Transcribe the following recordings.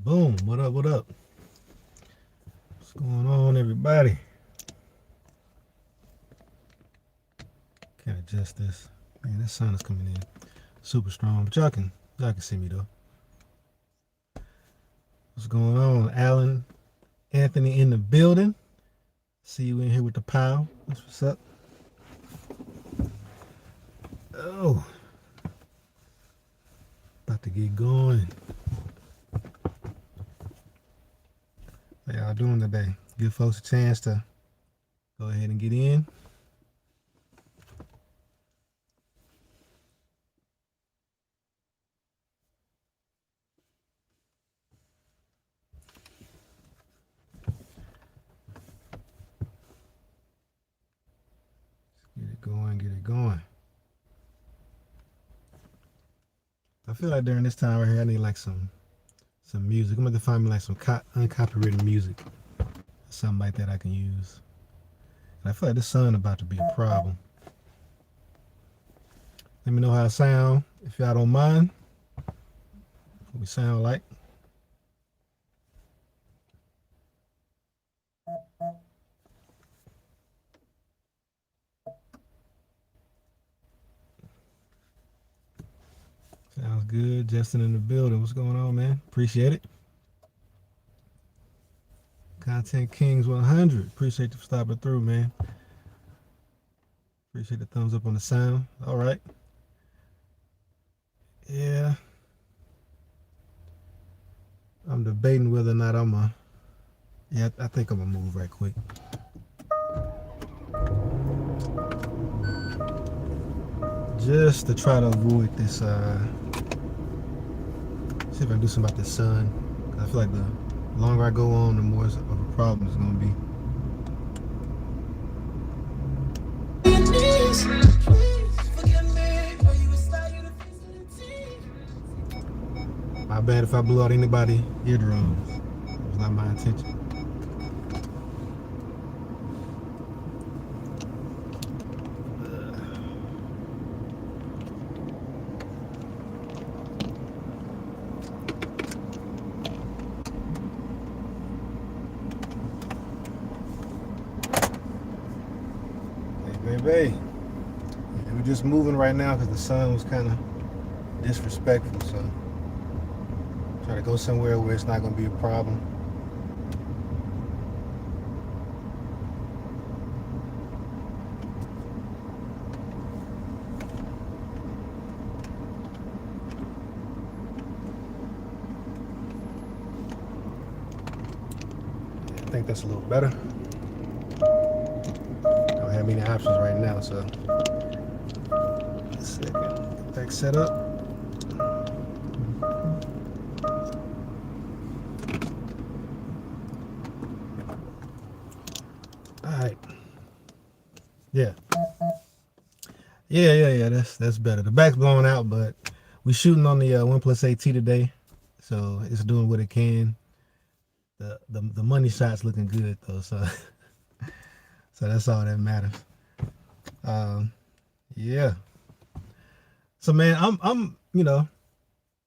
Boom. What up? What up? What's going on, everybody? Can't adjust this. Man, this sun is coming in super strong. But y'all can see me though. What's going on, Alan? Anthony in the building. See you in here with the pile. That's what's up. Oh, about to get going. How y'all doing today? Give folks a chance to go ahead and get in. Get it going, get it going. I feel like during this time right here, I need like some music. I'm gonna find me like some uncopyrighted music, something like that I can use. And I feel like this sun about to be a problem. Let me know how I sound if y'all don't mind. What we sound like. Sounds good. Justin in the building. What's going on, man? Appreciate it. Content Kings 100. Appreciate you for stopping through, man. Appreciate the thumbs up on the sound. All right. Yeah. I'm debating whether or not I think I'm gonna move right quick. Just to try to avoid this, see if I can do something about this sun. I feel like the longer I go on, the more of a problem it's gonna be. My bad if I blew out anybody's eardrums. It was not my intention. Hey, we're just moving right now because the sun was kind of disrespectful, so try to go somewhere where it's not going to be a problem. I think that's a little better. Don't have many options right now, so let's get back set up. All right. Yeah. That's better. The back's blown out, but we shooting on the OnePlus 8T today, so it's doing what it can. The money shot's looking good though, so so that's all that matters. Yeah. So man, I'm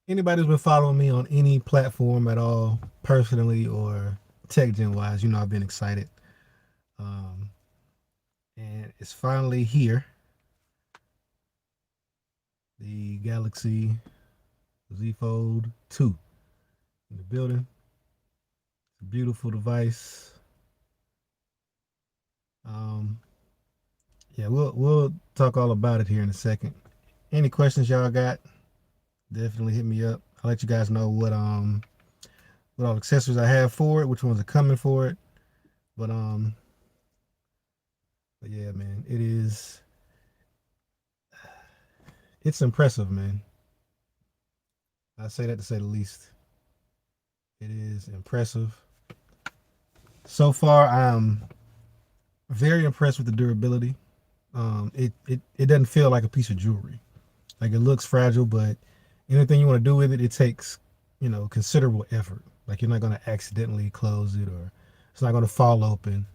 anybody who's been following me on any platform at all, personally or tech gen wise, I've been excited. And it's finally here. The Galaxy Z Fold 2 in the building. It's a beautiful device. Yeah, we'll talk all about it here in a second. Any questions y'all got, definitely hit me up. I'll let you guys know what all accessories I have for it, which ones are coming for it. But yeah, man, it's impressive, man. I say that to say the least. It is impressive. So far, I'm very impressed with the durability. It doesn't feel like a piece of jewelry. Like, it looks fragile, but anything you want to do with it, it takes, considerable effort. Like, you're not going to accidentally close it, or it's not going to fall open.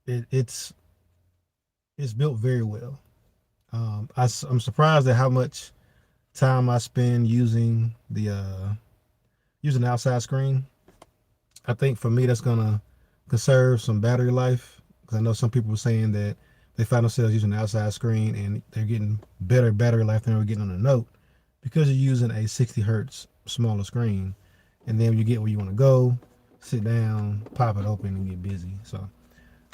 It's built very well. I'm surprised at how much time I spend using the using an outside screen. I think for me that's gonna conserve some battery life, because I know some people were saying that they find themselves using an outside screen and they're getting better battery life than they were getting on a Note because you're using a 60 hertz smaller screen. And then when you get where you want to go, sit down, pop it open, and get busy. So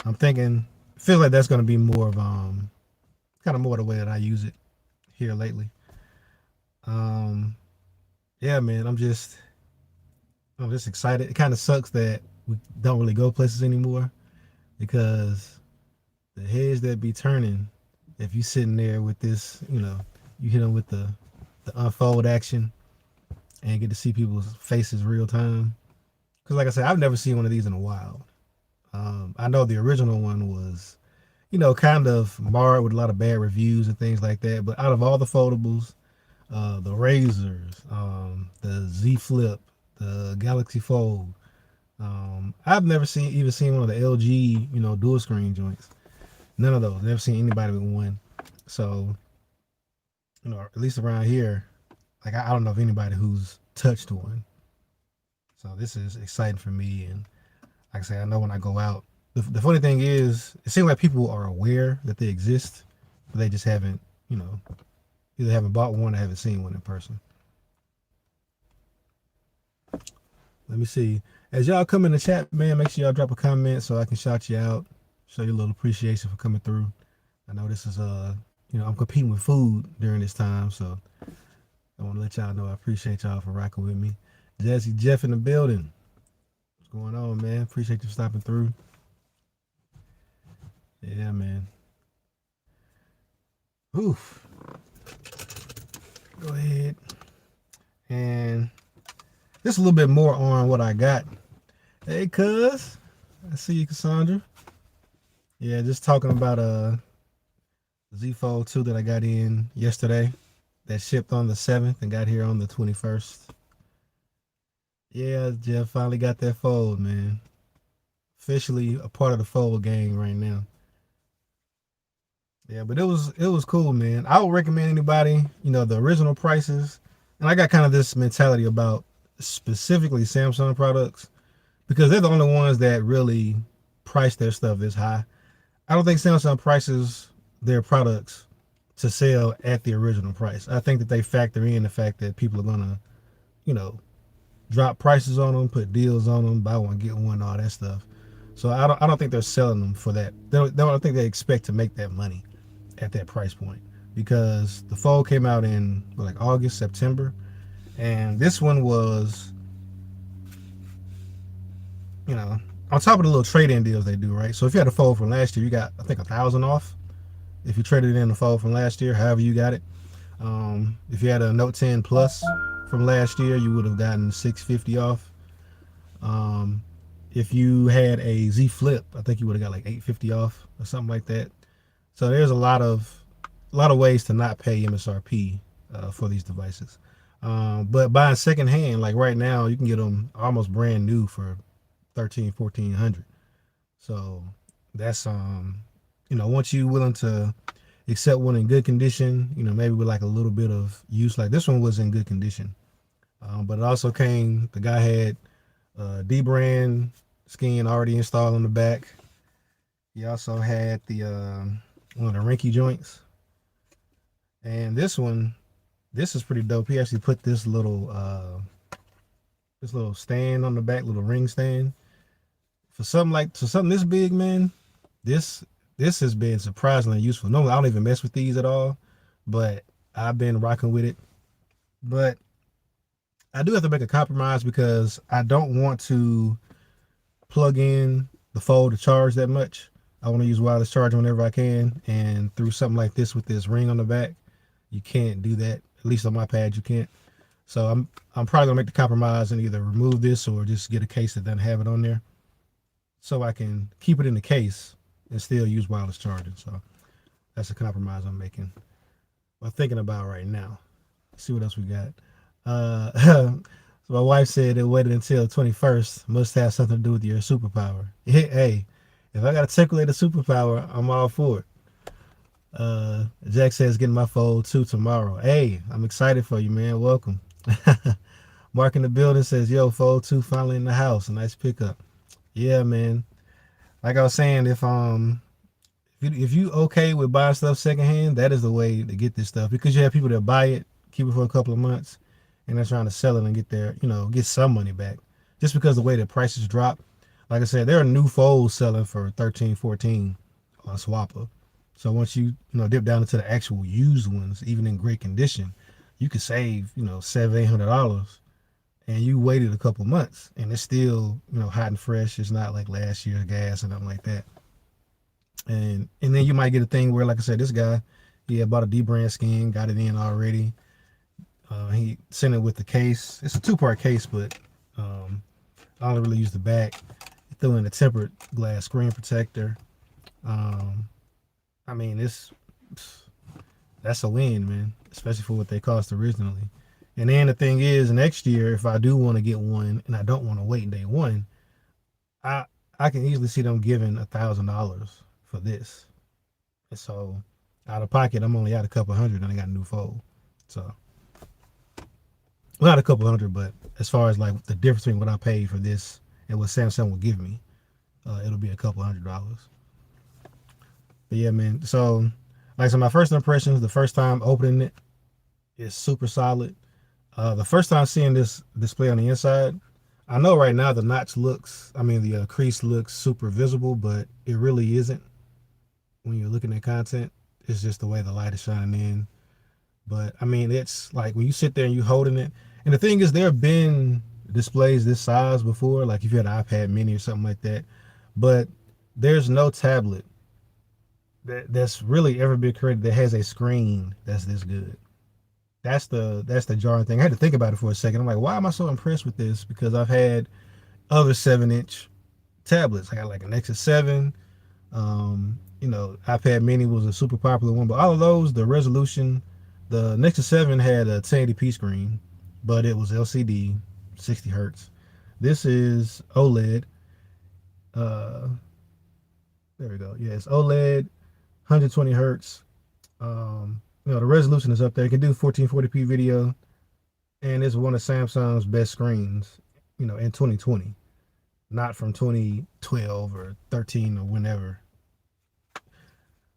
I'm thinking, feels like that's gonna be more of kind of more the way that I use it here lately. Um, yeah, man, I'm just excited. It kind of sucks that we don't really go places anymore because the heads that be turning if you sitting there with this, you hit them with the unfold action and get to see people's faces real time. Because like I said, I've never seen one of these in a while. I know the original one was, kind of marred with a lot of bad reviews and things like that. But out of all the foldables, the Razors, the Z Flip, the Galaxy Fold, I've never even seen one of the LG, dual screen joints. None of those. Never seen anybody with one. So, at least around here, like I don't know of anybody who's touched one. So this is exciting for me, and like I say, I know when I go out. The funny thing is, it seems like people are aware that they exist, but they just haven't, either haven't bought one or haven't seen one in person. Let me see. As y'all come in the chat, man, make sure y'all drop a comment so I can shout you out, show you a little appreciation for coming through. I know this is I'm competing with food during this time, so I want to let y'all know I appreciate y'all for rocking with me. Jesse Jeff in the building. What's going on, man? Appreciate you stopping through. Yeah, man. Oof. Go ahead. And just a little bit more on what I got. Hey, cuz. I see you, Cassandra. Yeah, just talking about Z Fold 2 that I got in yesterday. That shipped on the 7th and got here on the 21st. Yeah, Jeff finally got that fold, man. Officially a part of the fold gang right now. Yeah, but it was cool, man. I would recommend anybody, the original prices. And I got kind of this mentality about specifically Samsung products because they're the only ones that really price their stuff this high. I don't think Samsung prices their products to sell at the original price. I think that they factor in the fact that people are gonna, you know, drop prices on them, put deals on them, buy one get one, all that stuff. So I don't think they're selling them for that. I don't think they expect to make that money at that price point because the Fold came out in like August, September, and this one was, on top of the little trade-in deals they do, right? So if you had a Fold from last year, you got I think 1,000 off. If you traded in the Fold from last year, however you got it. If you had a Note 10 Plus from last year, you would have gotten 650 off. If you had a Z Flip, I think you would have got like 850 off or something like that. So there's a lot of ways to not pay MSRP for these devices. But buying secondhand, like right now, you can get them almost brand new for 1,400. So that's once you're willing to accept one in good condition, maybe with like a little bit of use. Like this one was in good condition, but it also came. The guy had D brand skin already installed on the back. He also had the one of the Rinky joints, and this is pretty dope. He actually put this little stand on the back, little ring stand for something this big, man. This has been surprisingly useful. Normally, I don't even mess with these at all, but I've been rocking with it. But I do have to make a compromise because I don't want to plug in the Fold to charge that much. I want to use wireless charging whenever I can, and through something like this with this ring on the back, you can't do that. At least on my pad, you can't. So I'm probably gonna make the compromise and either remove this or just get a case that doesn't have it on there, so I can keep it in the case and still use wireless charging. So that's a compromise I'm making. I'm thinking about right now. Let's see what else we got. So my wife said it waited until the 21st. Must have something to do with your superpower. Hey, if I got to calculate a superpower, I'm all for it. Jack says getting my Fold 2 tomorrow. Hey, I'm excited for you, man. Welcome. Mark in the building says, yo, Fold 2 finally in the house. A nice pickup. Yeah, man. Like I was saying, if you okay with buying stuff secondhand, that is the way to get this stuff, because you have people that buy it, keep it for a couple of months, and they're trying to sell it and get get some money back. Just because the way the prices drop, like I said, there are new folds selling for 13, 14 on Swapper. So once dip down into the actual used ones, even in great condition, you could save $700, $800, and you waited a couple months and it's still hot and fresh. It's not like last year's gas or nothing like that. And then you might get a thing where, like I said, this guy, he had bought a D-brand skin, got it in already. He sent it with the case. It's a 2-part case, but I only really use the back. He threw in a tempered glass screen protector. I mean, that's a win, man, especially for what they cost originally. And then the thing is, next year, if I do want to get one and I don't want to wait day one, I I can easily see them giving $1,000 for this. And so out of pocket, I'm only at a couple hundred and I got a new fold. So, well, not a couple hundred, but as far as like the difference between what I paid for this and what Samsung will give me, it'll be a couple $100. But yeah, man. So, like I said, my first impressions, the first time opening it, is super solid. The first time seeing this display on the inside, I know right now the crease looks super visible, but it really isn't when you're looking at content. It's just the way the light is shining in. But I mean, it's like when you sit there and you holding it. And the thing is, there have been displays this size before, like if you had an iPad mini or something like that. But there's no tablet that's really ever been created that has a screen that's this good. That's the jarring thing. I had to think about it for a second. I'm like, why am I so impressed with this? Because I've had other 7-inch tablets. I got like a Nexus 7. iPad mini was a super popular one, but all of those, the resolution, the Nexus 7 had a 1080p screen, but it was LCD, 60 hertz. This is OLED. There we go. Yeah, it's OLED, 120 hertz. The resolution is up there. It can do 1440p video, and it's one of Samsung's best screens, in 2020, not from 2012 or 13 or whenever.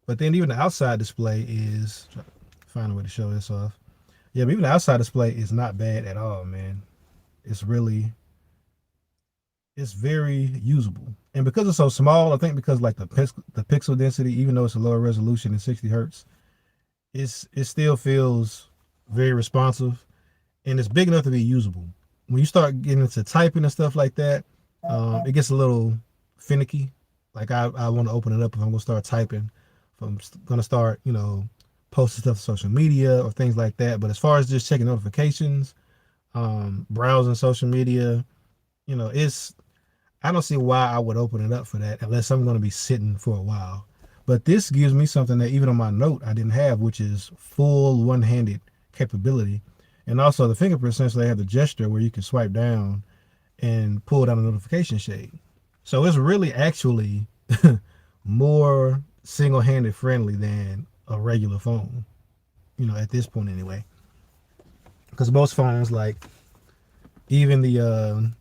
But then even the outside display is, try to find a way to show this off. Yeah, but even the outside display is not bad at all, man. It's very usable. And because it's so small, I think because like the pixel density, even though it's a lower resolution than 60 hertz, it still feels very responsive, and it's big enough to be usable. When you start getting into typing and stuff like that, it gets a little finicky. Like I want to open it up if I'm gonna start typing, if I'm gonna start posting stuff to social media or things like that. But as far as just checking notifications, browsing social media, I don't see why I would open it up for that unless I'm gonna be sitting for a while. But this gives me something that even on my note I didn't have, which is full one-handed capability. And also the fingerprint sensor, they have the gesture where you can swipe down and pull down the notification shade. So it's really actually more single-handed friendly than a regular phone, at this point anyway. Because most phones, like even the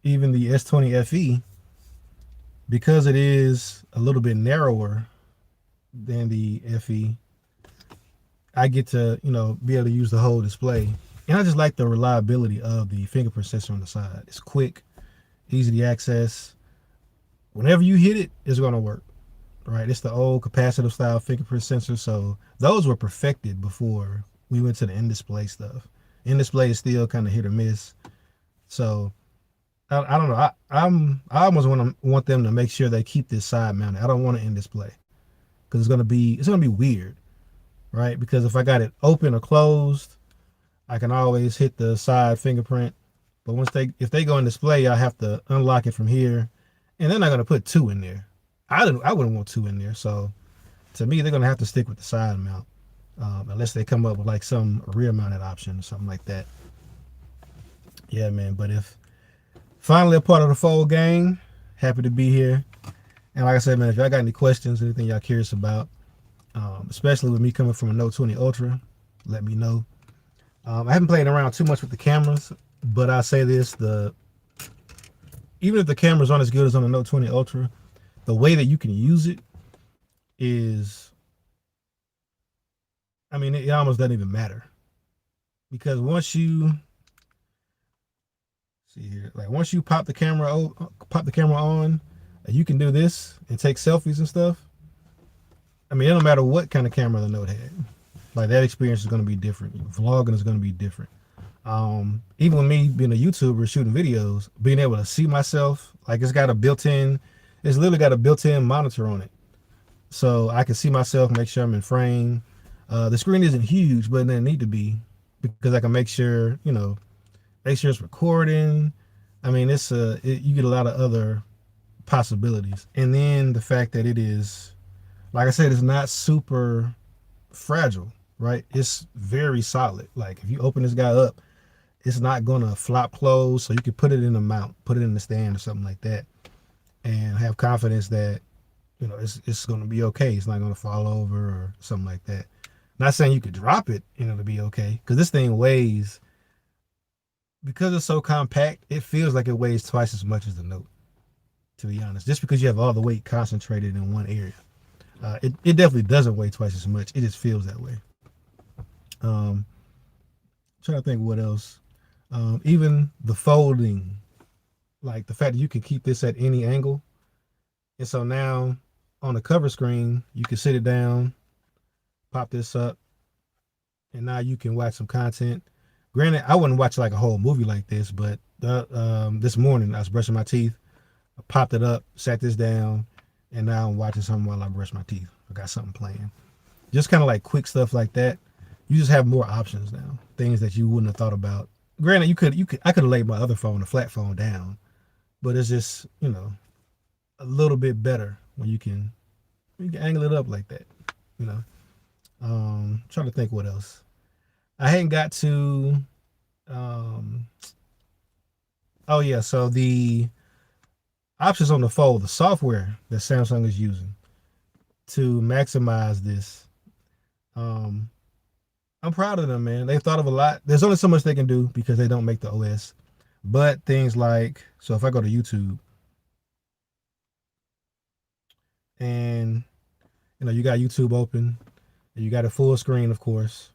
S20 FE, because it is a little bit narrower than the FE, I get to, be able to use the whole display. And I just like the reliability of the fingerprint sensor on the side. It's quick, easy to access. Whenever you hit it, it's going to work, right? It's the old capacitive style fingerprint sensor. So those were perfected before we went to the in-display stuff. In-display is still kind of hit or miss. So I don't know. I almost want them to make sure they keep this side mounted. I don't want it in display because it's gonna be weird, right? Because if I got it open or closed, I can always hit the side fingerprint. But if they go in display, I have to unlock it from here, and they're not gonna put 2 in there. I wouldn't want 2 in there. So to me, they're gonna have to stick with the side mount, unless they come up with like some rear mounted option or something like that. Yeah, man. But if finally a part of the Fold gang, happy to be here. And like I said, man, if y'all got any questions, anything y'all curious about, especially with me coming from a Note 20 Ultra, let me know. I haven't played around too much with the cameras, but I say this: even if the cameras aren't as good as on the Note 20 Ultra, the way that you can use it is, I mean, it almost doesn't even matter because once you see here, like once you pop the camera on, you can do this and take selfies and stuff. I mean, it don't matter what kind of camera the Note had. Like that experience is going to be different. Vlogging is going to be different. Even with me being a YouTuber shooting videos, being able to see myself, like it's literally got a built-in monitor on it. So I can see myself, make sure I'm in frame. The screen isn't huge, but it doesn't need to be because I can make sure, make sure it's recording. I mean, you get a lot of other possibilities. And then the fact that it is, like I said, it's not super fragile, right? It's very solid. Like if you open this guy up, it's not gonna flop close, so you can put it in a mount, put it in the stand or something like that, and have confidence that it's gonna be okay. It's not gonna fall over or something like that. Not saying you could drop it and it'll be okay, because this thing weighs, because it's so compact, it feels like it weighs twice as much as the Note, to be honest, just because you have all the weight concentrated in one area. It definitely doesn't weigh twice as much. It just feels that way. Trying to think what else. Even the folding, like the fact that you can keep this at any angle. And so now on the cover screen, you can sit it down, pop this up, and now you can watch some content. Granted, I wouldn't watch like a whole movie like this, but this morning I was brushing my teeth, I popped it up, sat this down, and now I'm watching something while I brush my teeth. I got something playing. Just kind of like quick stuff like that. You just have more options now. Things that you wouldn't have thought about. Granted, I could have laid my other phone, the flat phone, down, but it's just, a little bit better when you can angle it up like that, you know. Trying to think what else. I hadn't got to. Oh yeah, so the options on the fold, the software that Samsung is using to maximize this. I'm proud of them, man. They've thought of a lot. There's only so much they can do because they don't make the OS. But things like, so if I go to YouTube and you got YouTube open and you got a full screen, of course,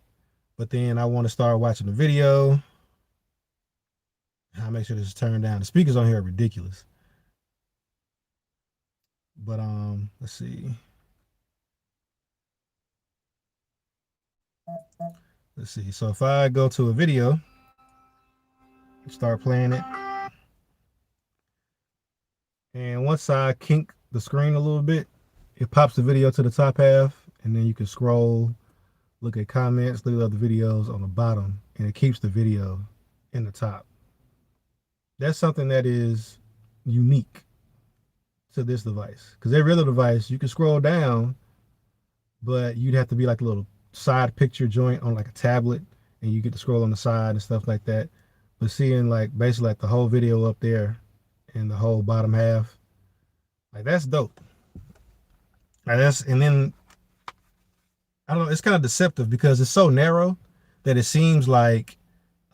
but then I want to start watching the video. I'll make sure this is turned down. The speakers on here are ridiculous. But let's see. Let's see. So if I go to a video, start playing it, and once I kink the screen a little bit, it pops the video to the top half, and then you can scroll, look at comments, look at other videos on the bottom, and it keeps the video in the top. That's something that is unique to this device, because every other device you can scroll down, but you'd have to be like a little side picture joint on like a tablet, and you get to scroll on the side and stuff like that. But seeing like basically like the whole video up there and the whole bottom half, like that's dope. Like and then I don't know, it's kind of deceptive because it's so narrow that it seems like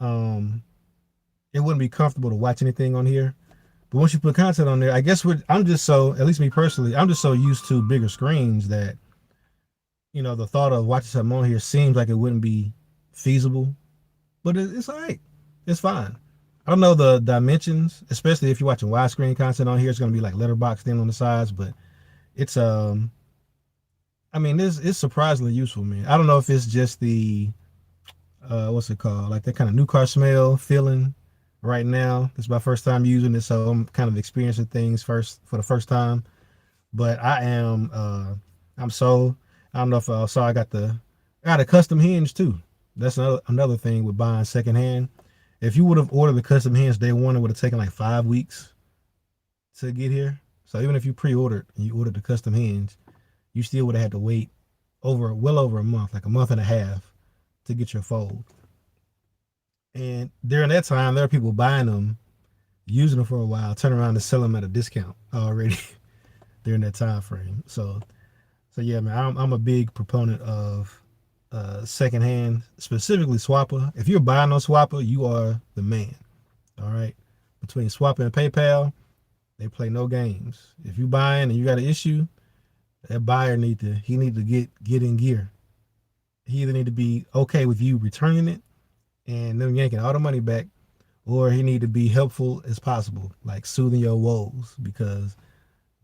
it wouldn't be comfortable to watch anything on here. But once you put content on there, I guess I'm just so, at least me personally, I'm just so used to bigger screens that, the thought of watching something on here seems like it wouldn't be feasible. But it's all right. It's fine. I don't know the dimensions, especially if you're watching widescreen content on here. It's going to be like letterbox thing on the sides, but it's it's surprisingly useful, man. I don't know if it's just the what's it called, like that kind of new car smell feeling right now. It's my first time using it, so I'm kind of experiencing things for the first time. But I'm sold. I don't know if I saw I got a custom hinge too. That's another thing with buying secondhand. If you would have ordered the custom hinge day one, it would have taken like 5 weeks to get here. So even if you pre-ordered and you ordered the custom hinge, you still would have had to wait well over a month, like a month and a half, to get your fold. And during that time, there are people buying them, using them for a while, turn around and sell them at a discount already during that time frame. So yeah, man, I'm a big proponent of secondhand, specifically Swapper. If you're buying on Swapper, you are the man. All right. Between Swapper and PayPal, they play no games. If you buying and you got an issue, that buyer need to get in gear. He either need to be okay with you returning it and them yanking all the money back, or he need to be helpful as possible, like soothing your woes, because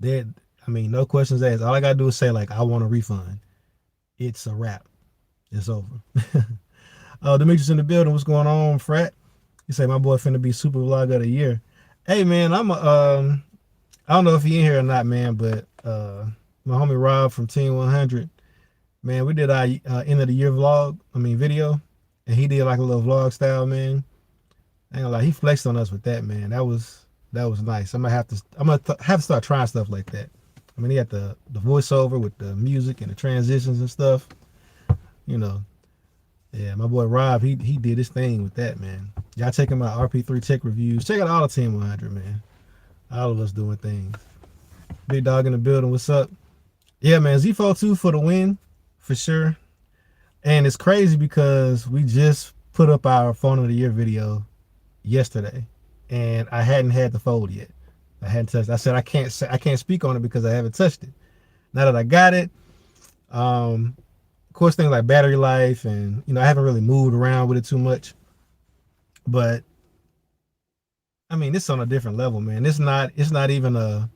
that, I mean, no questions asked. All I gotta do is say like I want a refund. It's a wrap. It's over. Demetrius in the building. What's going on, frat? You say my boy finna be super vlog of the year. Hey man, I don't know if he in here or not, man, but my homie Rob from Team 100, man, we did our end of the year vlog, video, and he did like a little vlog style, man. I ain't gonna lie, he flexed on us with that, man. That was nice. I'm gonna have to start trying stuff like that. I mean, he had the voiceover with the music and the transitions and stuff. You know, yeah, my boy Rob, he did his thing with that, man. Y'all check him out, RP3 Tech Reviews. Check out all the Team 100, man. All of us doing things. Big Dog in the building. What's up? Yeah, man. Z4 2 for the win, for sure. And it's crazy because we just put up our phone of the year video yesterday, and I hadn't had the fold yet. I hadn't touched. I said I can't speak on it because I haven't touched it. Now that I got it, of course things like battery life and I haven't really moved around with it too much, but I mean it's on a different level, man. It's not even a,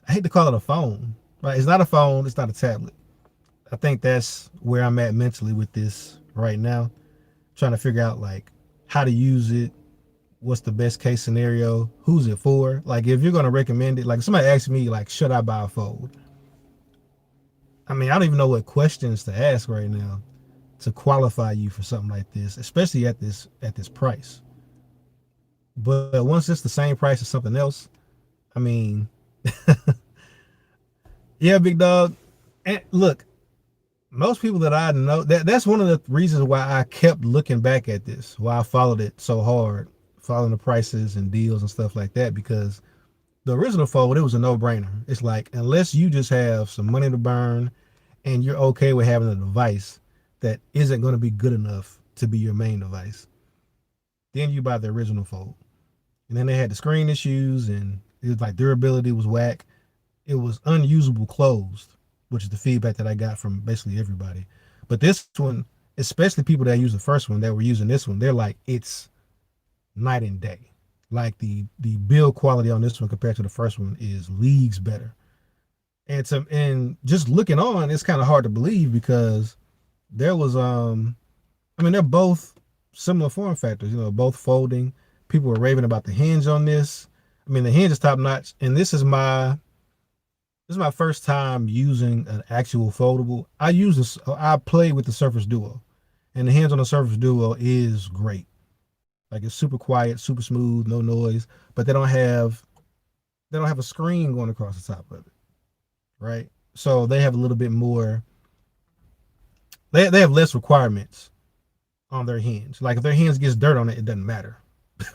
I hate to call it a phone, right? It's not a phone. It's not a tablet. I think that's where I'm at mentally with this right now, trying to figure out like how to use it, what's the best case scenario, who's it for. Like if you're gonna recommend it, like somebody asked me like, should I buy a fold? I mean, I don't even know what questions to ask right now to qualify you for something like this, especially at this price. But once it's the same price as something else, I mean, yeah, big dog. And look, most people that I know, that's one of the reasons why I kept looking back at this, why I followed it so hard, following the prices and deals and stuff like that, because the original fold, it was a no-brainer. It's like, unless you just have some money to burn and you're okay with having a device that isn't going to be good enough to be your main device, then you buy the original fold. And then they had the screen issues, and it was like durability was whack. It was unusable closed, which is the feedback that I got from basically everybody. But this one, especially people that use the first one that were using this one, they're like, it's night and day. Like the build quality on this one compared to the first one is leagues better. And just looking on, it's kind of hard to believe because there was they're both similar form factors, both folding. People were raving about the hinge on this. I mean, the hinge is top notch, and this is my first time using an actual foldable. I played with the Surface Duo, and the hinge on the Surface Duo is great. Like it's super quiet, super smooth, no noise, but they don't have a screen going across the top of it, right? So they have a little bit more, they have less requirements on their hinge. Like if their hinge gets dirt on it, it doesn't matter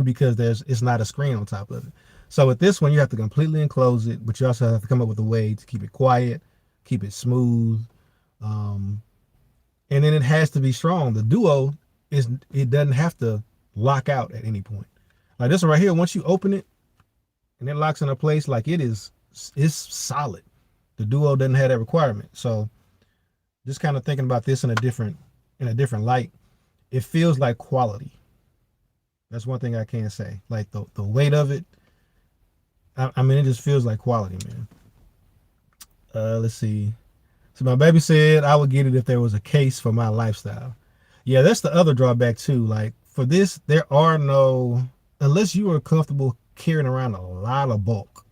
because it's not a screen on top of it. So with this one, you have to completely enclose it, but you also have to come up with a way to keep it quiet, keep it smooth, and then it has to be strong. The Duo it doesn't have to lock out at any point. Like this one right here, once you open it and it locks into place, like it's solid. The Duo doesn't have that requirement. So just kind of thinking about this in a different light, it feels like quality. That's one thing I can say. Like the weight of it, I mean, it just feels like quality, man. Let's see. So my baby said I would get it if there was a case for my lifestyle. Yeah, that's the other drawback too. Like for this, there are no, unless you are comfortable carrying around a lot of bulk,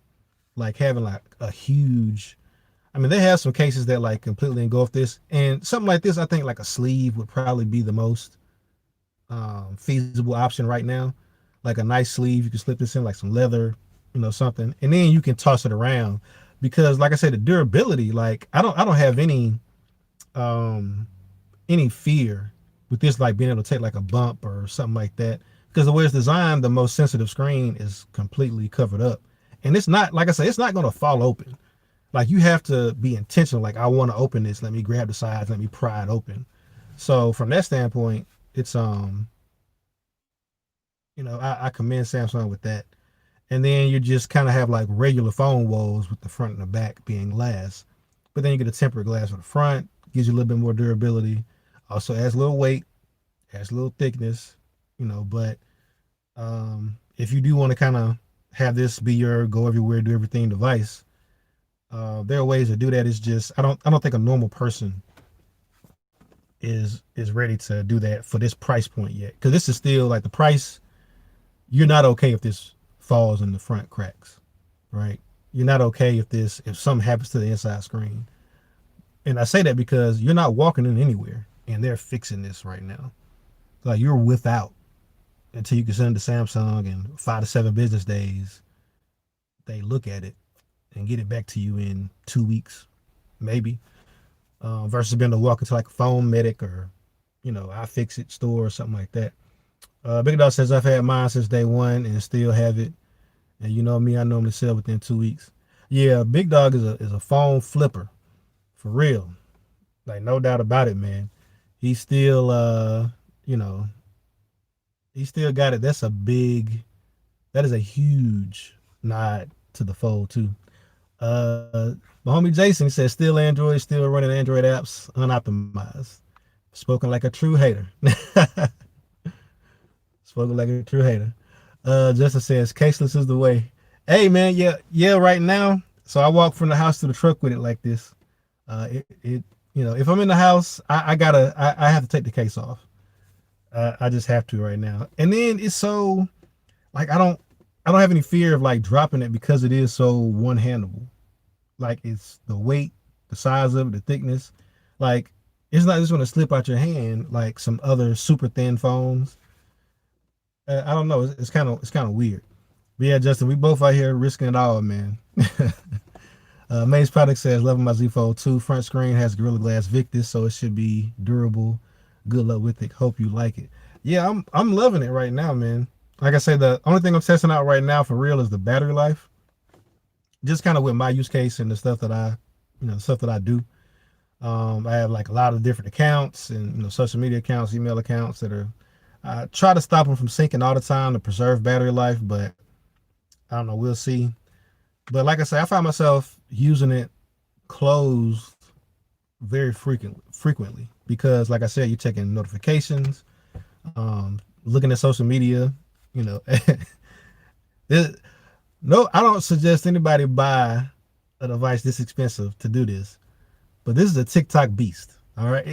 like having like a huge, I mean, they have some cases that like completely engulf this, and something like this, I think like a sleeve would probably be the most feasible option right now. Like a nice sleeve, you can slip this in like some leather, something, and then you can toss it around. Because like I said, the durability, like I don't have any fear with this, like being able to take like a bump or something like that. Because the way it's designed, the most sensitive screen is completely covered up, and it's not, like I said, it's not going to fall open. Like you have to be intentional. Like I want to open this. Let me grab the sides. Let me pry it open. So from that standpoint, it's I commend Samsung with that. And then you just kind of have like regular phone woes with the front and the back being glass. But then you get a tempered glass for the front, gives you a little bit more durability. Also adds a little weight, adds a little thickness, but if you do want to kind of have this be your go everywhere, do everything device, there are ways to do that. It's just I don't think a normal person is ready to do that for this price point yet. Because this is still like the price. You're not okay if this falls in the front cracks, right? You're not okay if something happens to the inside screen. And I say that because you're not walking in anywhere, and they're fixing this right now. Like you're without until you can send it to Samsung, and 5 to 7 business days, they look at it and get it back to you in 2 weeks, maybe. Versus being able to walk into like a Phone Medic or, iFixit store or something like that. Big Dog says I've had mine since day one and still have it. And you know me, I normally sell within 2 weeks. Yeah, Big Dog is a phone flipper, for real. Like no doubt about it, man. He still you know, he still got it. That is a huge nod to the fold too. My homie Jason says still Android, still running Android apps unoptimized. Spoken like a true hater. Spoken like a true hater. Justin says caseless is the way. Hey man, yeah, right now. So I walk from the house to the truck with it like this. If I'm in the house, I have to take the case off. I just have to right now. And then it's so like I don't have any fear of like dropping it because it is so one handleable. Like it's the weight, the size of it, the thickness. Like it's not just gonna slip out your hand like some other super thin phones. I don't know. It's kind of weird. But yeah, Justin, we both out here risking it all, man. Maze Product says, loving my Z Fold 2. Front screen has Gorilla Glass Victus, so it should be durable. Good luck with it. Hope you like it. Yeah, I'm loving it right now, man. Like I said, the only thing I'm testing out right now for real is the battery life. Just kind of with my use case and the stuff that I do. I have like a lot of different accounts and social media accounts, email accounts that are. I try to stop them from syncing all the time to preserve battery life, but I don't know. We'll see. But like I said, I find myself using it closed very frequently because, like I said, you're checking notifications, looking at social media. No, I don't suggest anybody buy a device this expensive to do this, but this is a TikTok beast. All right,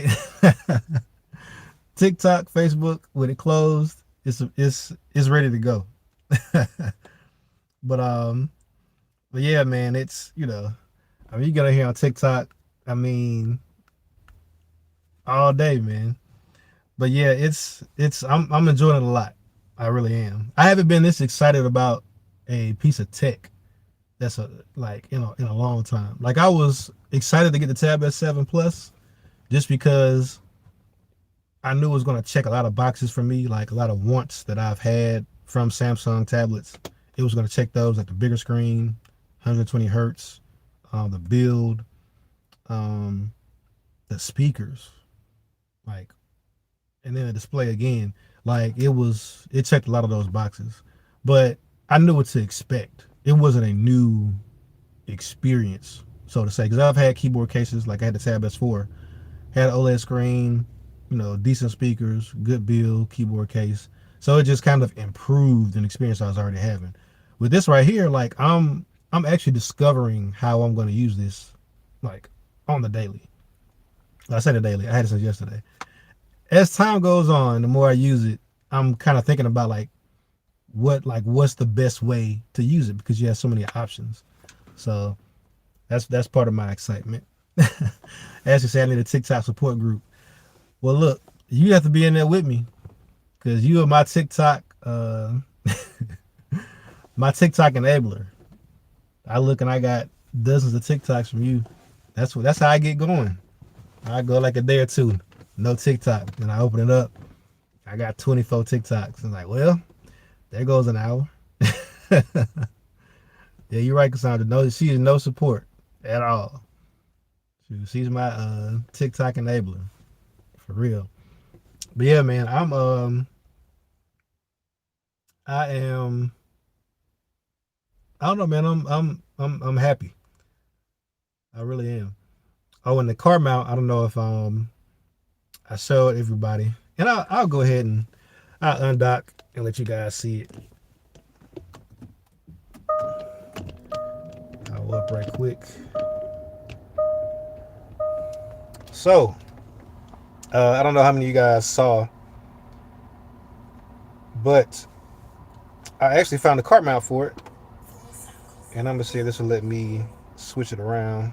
TikTok, Facebook, when it closed, it's ready to go. But yeah, man, it's you get here on TikTok, all day, man. But yeah, I'm enjoying it a lot. I really am. I haven't been this excited about a piece of tech that's in a long time. Like I was excited to get the Tab S7 Plus just because I knew it was going to check a lot of boxes for me, like a lot of wants that I've had from Samsung tablets. It was going to check those, like the bigger screen, 120 hertz, the build, the speakers, like, and then the display again. Like it checked a lot of those boxes, but I knew what to expect. It wasn't a new experience, so to say, because I've had keyboard cases, like I had the Tab S4, had an OLED screen, decent speakers, good build, keyboard case. So it just kind of improved an experience I was already having. With this right here, like I'm actually discovering how I'm going to use this, like on the daily. I said the daily. I had it since yesterday. As time goes on, the more I use it, I'm kind of thinking about what's the best way to use it because you have so many options. So that's part of my excitement. As you said, I need a TikTok support group. Well, look, you have to be in there with me because you are my TikTok, my TikTok enabler. I look and I got dozens of TikToks from you. That's how I get going. I go like a day or two, no TikTok, and I open it up. I got 24 TikToks. I'm like, well, there goes an hour. Yeah, you're right, Cassandra. No, she is no support. at all. She's my TikTok enabler for real. But yeah, man, I am I don't know, man. I'm happy. I really am. Oh, and the car mount. I don't know if I showed everybody, and I'll go ahead and I'll undock and let you guys see it. I'll up right quick. So I don't know how many of you guys saw, but I actually found the car mount for it, and I'm gonna see if this will let me switch it around.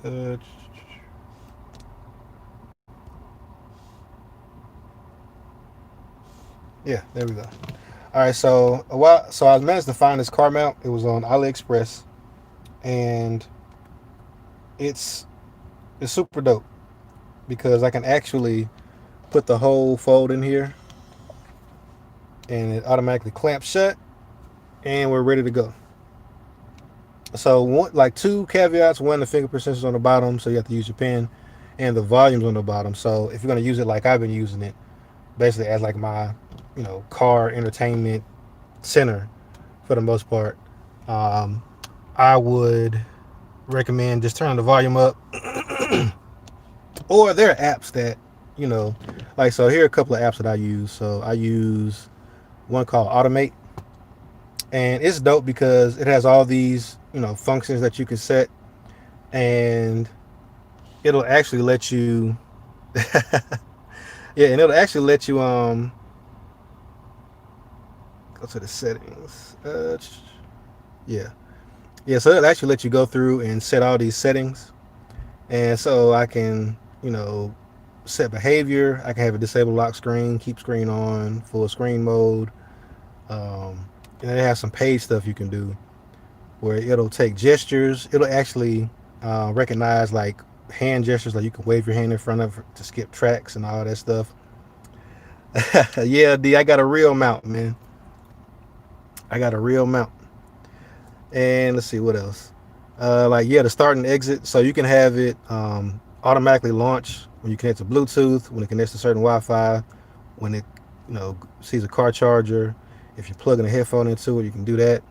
Uh, yeah, there we go. All right, so I managed to find this car mount. It was on AliExpress, and it's it's super dope because I can actually put the whole fold in here, and it automatically clamps shut, and we're ready to go. So one, like two caveats: one, the fingerprint sensor is on the bottom, so you have to use your pen, and the volume's on the bottom. So if you're gonna use it like I've been using it, basically as like my, car entertainment center for the most part, um, I would recommend just turning the volume up. Or there are apps that, like, so here are a couple of apps that I use. So I use one called Automate, and it's dope because it has all these, functions that you can set, and it'll actually let you, yeah, and it'll actually let you, go to the settings. Yeah. Yeah, so it'll actually let you go through and set all these settings. And so I can, set behavior. I can have a disable lock screen, keep screen on, full screen mode. And it has some paid stuff you can do where it'll take gestures. It'll actually recognize like hand gestures, like you can wave your hand in front of to skip tracks and all that stuff. Yeah, D, I got a real mount, man. I got a real mount. And let's see what else. Like, yeah, the start and exit. So you can have it automatically launch when you connect to Bluetooth, when it connects to certain Wi-Fi, when it sees a car charger. If you're plugging a headphone into it, you can do that.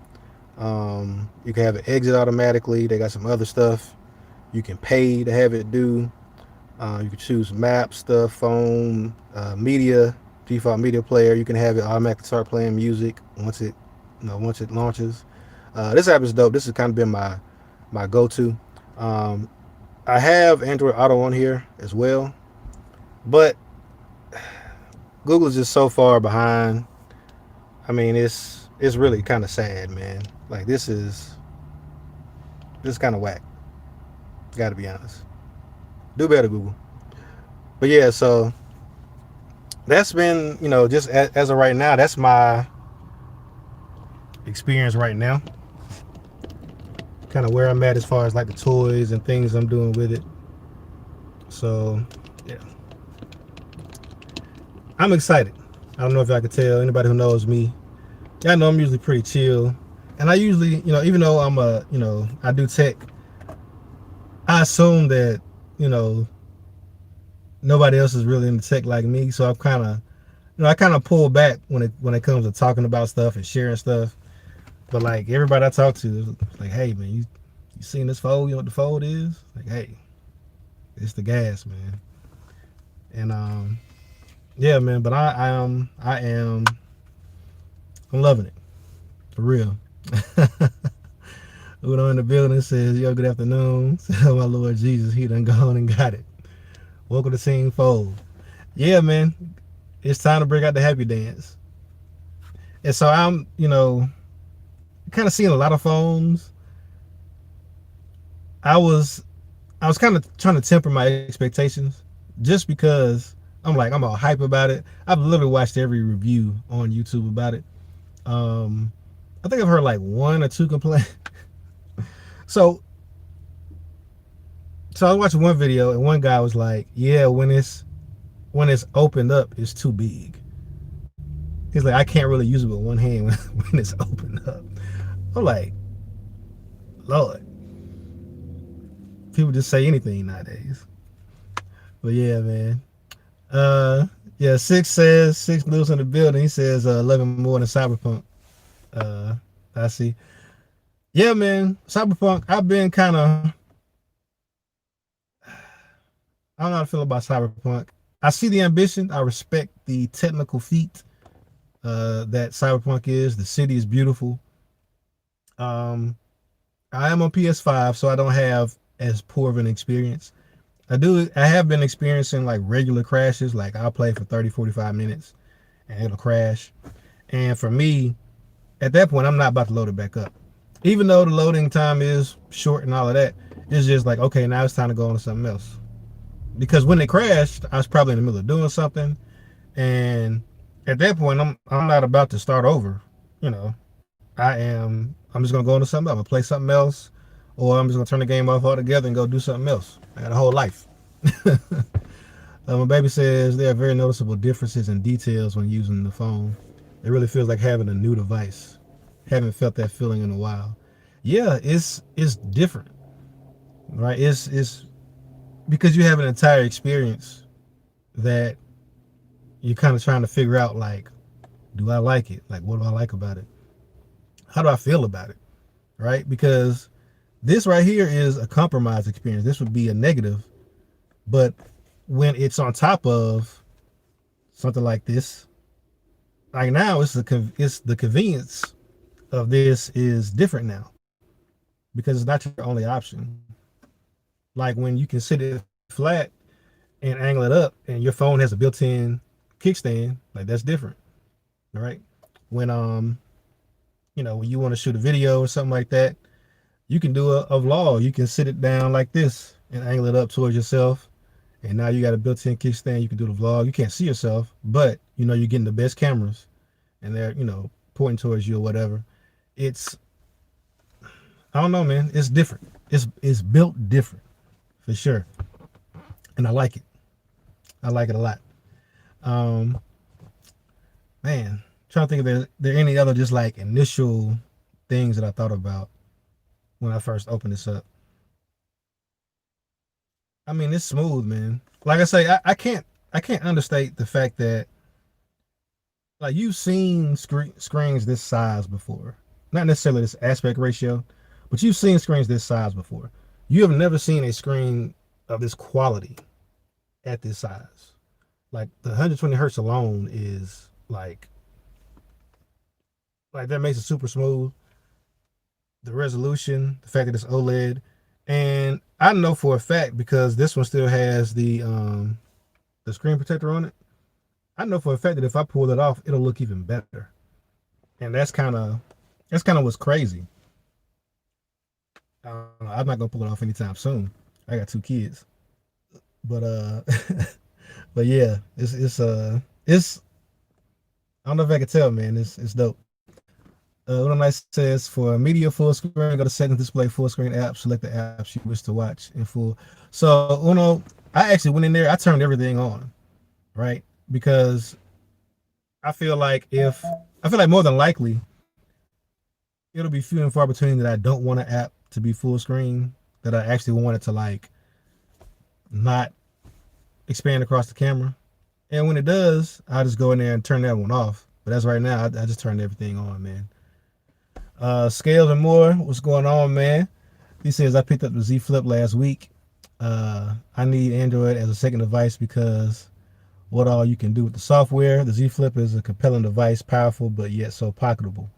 You can have it exit automatically. They got some other stuff you can pay to have it do. You can choose map stuff, phone, media, default media player. You can have it automatically start playing music once it launches. This app is dope. This has kind of been my go-to. I have Android Auto on here as well, but Google is just so far behind. I mean, it's really kind of sad, man. Like this is kind of whack. Got to be honest. Do better, Google. But yeah, so that's been, just as of right now, that's my experience right now. Kind of where I'm at as far as like the toys and things I'm doing with it. So yeah, I'm excited. I don't know if I could tell anybody who knows me. Y'all know I'm usually pretty chill, and I usually, even though I do tech, I assume that you know nobody else is really into tech like me. So I'm kind of, I kind of pull back when it comes to talking about stuff and sharing stuff. But like everybody I talk to is like, hey man, you seen this fold? You know what the fold is? Like, hey, it's the gas, man. And yeah, man. But I'm loving it for real. Uno in the building says, yo, good afternoon. My Lord Jesus, he done gone and got it. Welcome to Sing Fold. Yeah, man. It's time to bring out the happy dance. And so I'm, kind of seeing a lot of phones. I was kind of trying to temper my expectations just because I'm all hype about it. I've literally watched every review on YouTube about it. I think I've heard like one or two complaints. So I was watching one video and one guy was like, yeah, when it's opened up, it's too big. He's like, I can't really use it with one hand when it's opened up. I'm like, Lord. People just say anything nowadays. But yeah, man. Uh, yeah. Six lives in the building. He says 11 more than Cyberpunk. Uh, I see. Yeah, man. Cyberpunk. I've been kind of. I don't know how to feel about Cyberpunk. I see the ambition. I respect the technical feat that Cyberpunk is. The city is beautiful. Um, I am on PS5, so I don't have as poor of an experience. I have been experiencing like regular crashes. Like I'll play for 30, 45 minutes and it'll crash. And for me, at that point, I'm not about to load it back up. Even though the loading time is short and all of that, it's just like, okay, now it's time to go on to something else. Because when it crashed, I was probably in the middle of doing something. And at that point, I'm not about to start over. You know, I'm just gonna go into something else. I'm gonna play something else, or I'm just gonna turn the game off altogether and go do something else. I got a whole life. My baby says there are very noticeable differences in details when using the phone. It really feels like having a new device. Haven't felt that feeling in a while. Yeah, it's different, right? It's because you have an entire experience that you're kind of trying to figure out. Like, do I like it? Like, what do I like about it? How do I feel about it? Right? Because this right here is a compromise experience. This would be a negative, but when it's on top of something like this, like now it's the convenience of this is different now because it's not your only option. Like when you can sit it flat and angle it up, and your phone has a built-in kickstand, like that's different, right? When when you want to shoot a video or something like that, you can do a vlog. You can sit it down like this and angle it up towards yourself. And now you got a built-in kickstand. You can do the vlog. You can't see yourself, but you're getting the best cameras and they're, pointing towards you or whatever. It's, I don't know, man. It's different. It's built different for sure. And I like it. I like it a lot. Um, Man, trying to think if there any other just like initial things that I thought about when I first opened this up. I mean, it's smooth, man. Like I say, I can't understate the fact that like you've seen screens this size before. Not necessarily this aspect ratio, but you've seen screens this size before. You have never seen a screen of this quality at this size. Like the 120 hertz alone is like that makes it super smooth. The resolution, the fact that it's OLED, and I know for a fact because this one still has the screen protector on it. I know for a fact that if I pull it off, it'll look even better. And that's kind of what's crazy. I'm not gonna pull it off anytime soon. I got two kids, but but yeah, it's I don't know if I can tell, man. It's dope. Uno Nice says for media full screen, go to settings, display full screen app, select the apps you wish to watch in full. So Uno, I actually went in there, I turned everything on, right? Because I feel like more than likely it'll be few and far between that I don't want an app to be full screen, that I actually want it to like not expand across the camera. And when it does, I'll just go in there and turn that one off. But as right now, I just turned everything on, man. Scales and more, what's going on, man? He says I picked up the Z Flip last week. I need Android as a second device because what all you can do with the software. The Z Flip is a compelling device, powerful but yet so pocketable.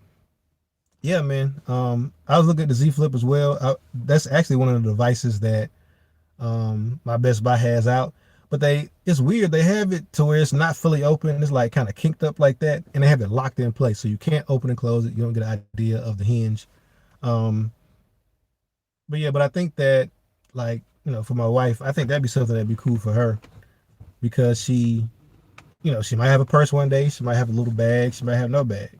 Yeah, man. I was looking at the Z Flip as well. That's actually one of the devices that my Best Buy has out. But it's weird. They have it to where it's not fully open. It's like kind of kinked up like that, and they have it locked in place, so you can't open and close it. You don't get an idea of the hinge. Um, but yeah, but I think that like for my wife, I think that'd be something that'd be cool for her because she might have a purse one day, she might have a little bag, she might have no bag,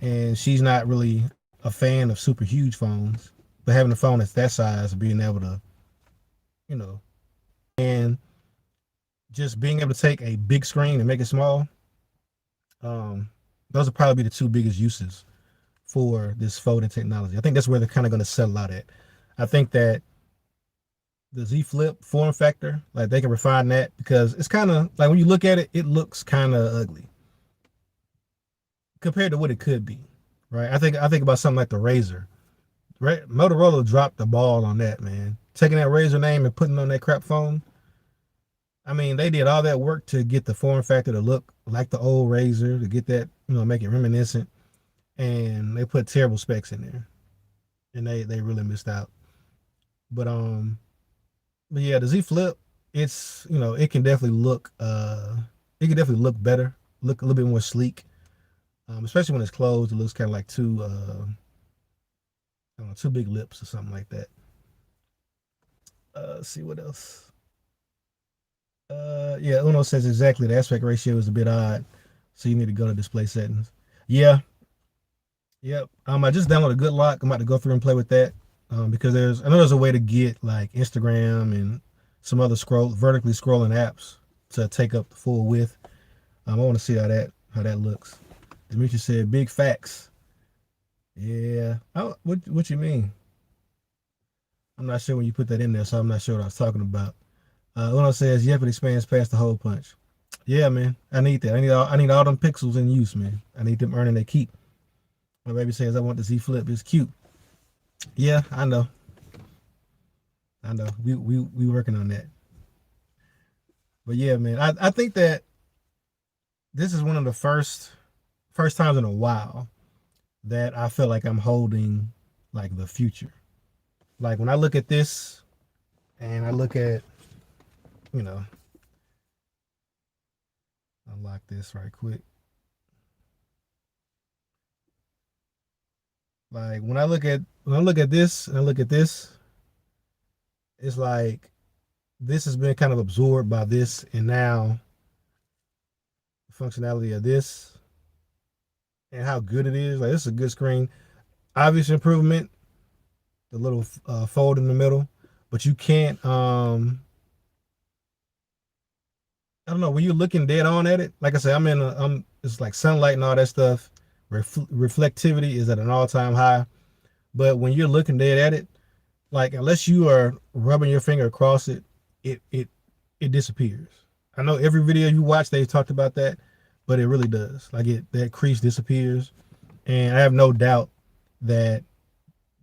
and she's not really a fan of super huge phones. But having a phone that's that size, being able to, you know, and just being able to take a big screen and make it small, those will probably be the two biggest uses for this folding technology. I think that's where they're kind of going to settle out at. I think that the Z Flip form factor, like they can refine that, because it's kind of like when you look at it, it looks kind of ugly compared to what it could be, right? I think about something like the Razor. Right, Motorola dropped the ball on that, man. Taking that Razor name and putting on that crap phone. I mean, they did all that work to get the form factor to look like the old Razor, to get that, make it reminiscent, and they put terrible specs in there, and they really missed out. But but yeah, the Z Flip, it's it can definitely look better, look a little bit more sleek, especially when it's closed. It looks kind of like two I don't know, two big lips or something like that. Let's see what else. Yeah, Uno says exactly the aspect ratio is a bit odd, so you need to go to display settings. Yeah, yep. I just downloaded Good Lock. I'm about to go through and play with that, because I know there's a way to get like Instagram and some other vertically scrolling apps to take up the full width. I want to see how that looks. Demetrius said big facts. Yeah. What you mean? I'm not sure when you put that in there, so I'm not sure what I was talking about. Uno says, yep, it expands past the hole punch. Yeah, man. I need that. I need all them pixels in use, man. I need them earning their keep. My baby says I want the Z Flip. It's cute. Yeah, I know. I know. We working on that. But yeah, man. I think that this is one of the first times in a while that I feel like I'm holding like the future. Like when I look at this and I look at, you know, unlock this right quick. Like when I look at this and I look at this, it's like this has been kind of absorbed by this, and now the functionality of this and how good it is. Like this is a good screen. Obvious improvement, the little fold in the middle, but you can't. I don't know. When you're looking dead on at it, like I said, it's like sunlight and all that stuff. Reflectivity is at an all-time high. But when you're looking dead at it, like unless you are rubbing your finger across it, it it it disappears. I know every video you watch they've talked about that, but it really does. Like that crease disappears, and I have no doubt that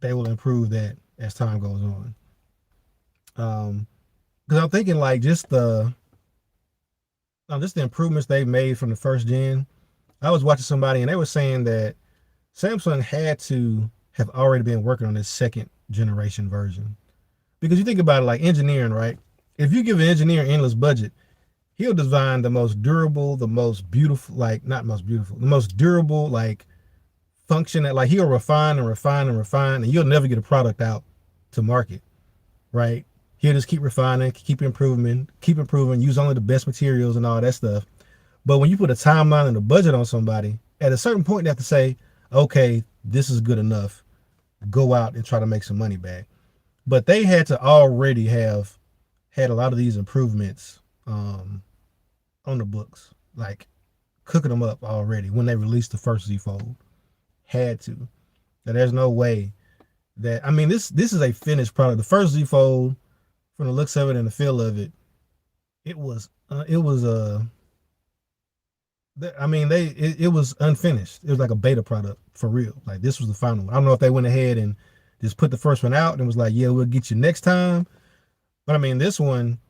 they will improve that as time goes on. Because I'm thinking like just the improvements they've made from the first gen. I was watching somebody and they were saying that Samsung had to have already been working on this second generation version. Because you think about it like engineering, right? If you give an engineer endless budget, he'll design the most durable, the most beautiful, like not most beautiful, the most durable, like function that like he'll refine and refine and refine, and you'll never get a product out to market, right? He'll just keep refining, keep improving, use only the best materials and all that stuff. But when you put a timeline and a budget on somebody, at a certain point, they have to say, okay, this is good enough. Go out and try to make some money back. But they had to already have had a lot of these improvements on the books, like cooking them up already when they released the first Z Fold. Had to. Now, there's no way that, I mean, this is a finished product. The first Z Fold, from the looks of it and the feel of it, it was I mean, it was unfinished. It was like a beta product for real. Like this was the final one. I don't know if they went ahead and just put the first one out and was like, yeah, we'll get you next time. But I mean, this one,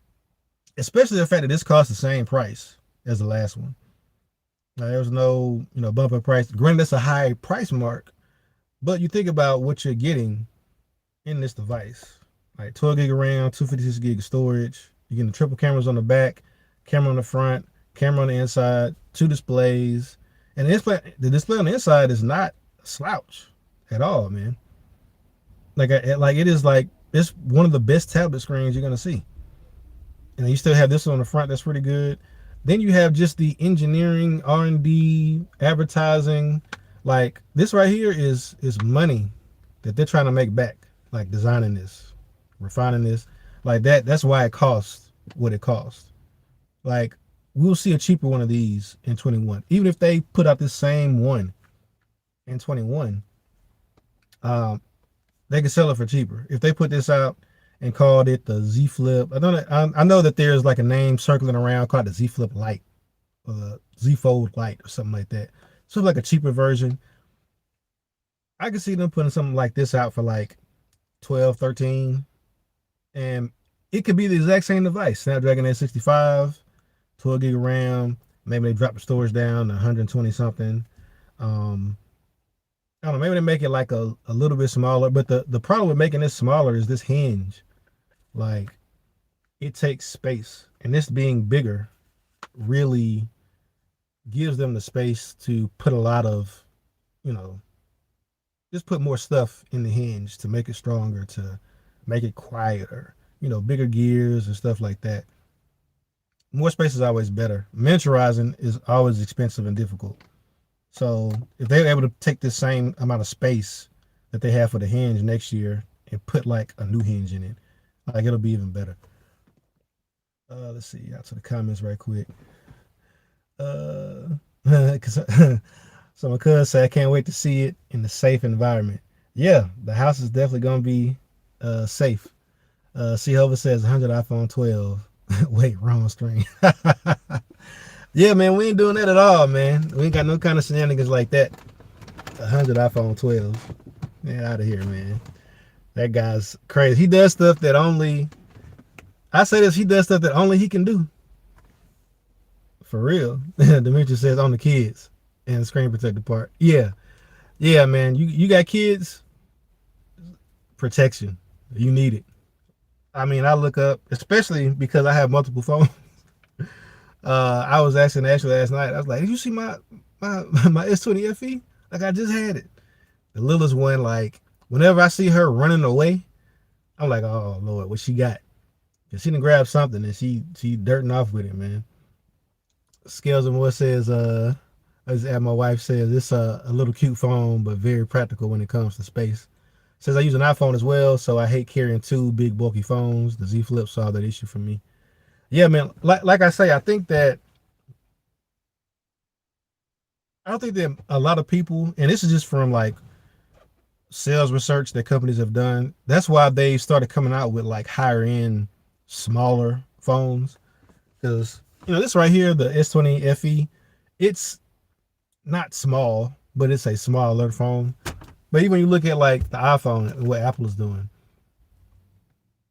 especially the fact that this cost the same price as the last one. There was no, bump in price. Granted, that's a high price mark, but you think about what you're getting in this device. Like 12 gig of RAM, 256 gig of storage. You're getting the triple cameras on the back, camera on the front, camera on the inside, two displays. And the display on the inside is not a slouch at all, man. Like it is like, it's one of the best tablet screens you're going to see. And then you still have this on the front that's pretty good. Then you have just the engineering, R&D, advertising. Like this right here is money that they're trying to make back. Like designing this, refining this, like that's why it costs what it costs. Like we'll see a cheaper one of these in 21. Even if they put out this same one in 21, they can sell it for cheaper. If they put this out and called it the Z Flip. I know that there's like a name circling around called the Z Flip Lite or the Z Fold Lite or something like that. So like a cheaper version. I can see them putting something like this out for like 12, 13, and it could be the exact same device. Snapdragon 865, 12 gig of RAM. Maybe they drop the storage down to 120 something. Um, I don't know. Maybe they make it like a little bit smaller. But the problem with making this smaller is this hinge. Like, it takes space, and this being bigger really gives them the space to put a lot of, you know, just put more stuff in the hinge to make it stronger, to make it quieter, bigger gears and stuff like that. More space is always better. Miniaturizing is always expensive and difficult. So if they're able to take the same amount of space that they have for the hinge next year and put like a new hinge in it, like it'll be even better. Let's see, out to the comments right quick. Cause so my cousin said I can't wait to see it in a safe environment. Yeah, the house is definitely gonna be safe. C Hover says 100 iPhone 12. Wait, wrong string. Yeah, man, we ain't doing that at all, man. We ain't got no kind of shenanigans like that. 100 iPhone 12. Get out of here, man. That guy's crazy. He does stuff that only, I say this, he does stuff that only he can do. For real. Demetrius says on the kids and the screen protector part. Yeah. Yeah, man. You got kids, protection. You need it. I mean, I look up, especially because I have multiple phones. I was asking Ashley last night. I was like, "Did you see my S20 FE? Like I just had it." The littlest one, like whenever I see her running away, I'm like, "Oh Lord, what she got?" Cause she done grabbed something and she dirting off with it, man. Scales and More says, as my wife says, it's a little cute phone, but very practical when it comes to space. Says I use an iPhone as well, so I hate carrying two big bulky phones. The Z Flip solved that issue for me. Yeah, man. Like I say, I don't think that a lot of people, and this is just from like sales research that companies have done. That's why they started coming out with like higher end, smaller phones. Because this right here, the S20 FE, it's not small, but it's a smaller phone. But even when you look at like the iPhone and what Apple is doing,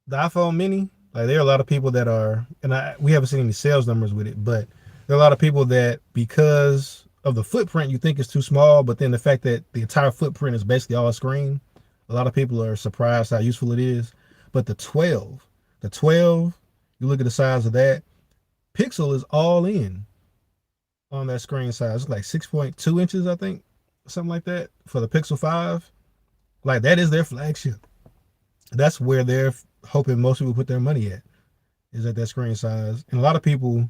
the iPhone Mini, like there are a lot of people that are, and we haven't seen any sales numbers with it, but there are a lot of people that because of the footprint, you think it's too small, but then the fact that the entire footprint is basically all screen, a lot of people are surprised how useful it is. But the 12, you look at the size of that, Pixel is all in on that screen size. It's like 6.2 inches, I think, something like that for the Pixel 5. Like that is their flagship. That's where they're hoping most people put their money at, is at that screen size. And a lot of people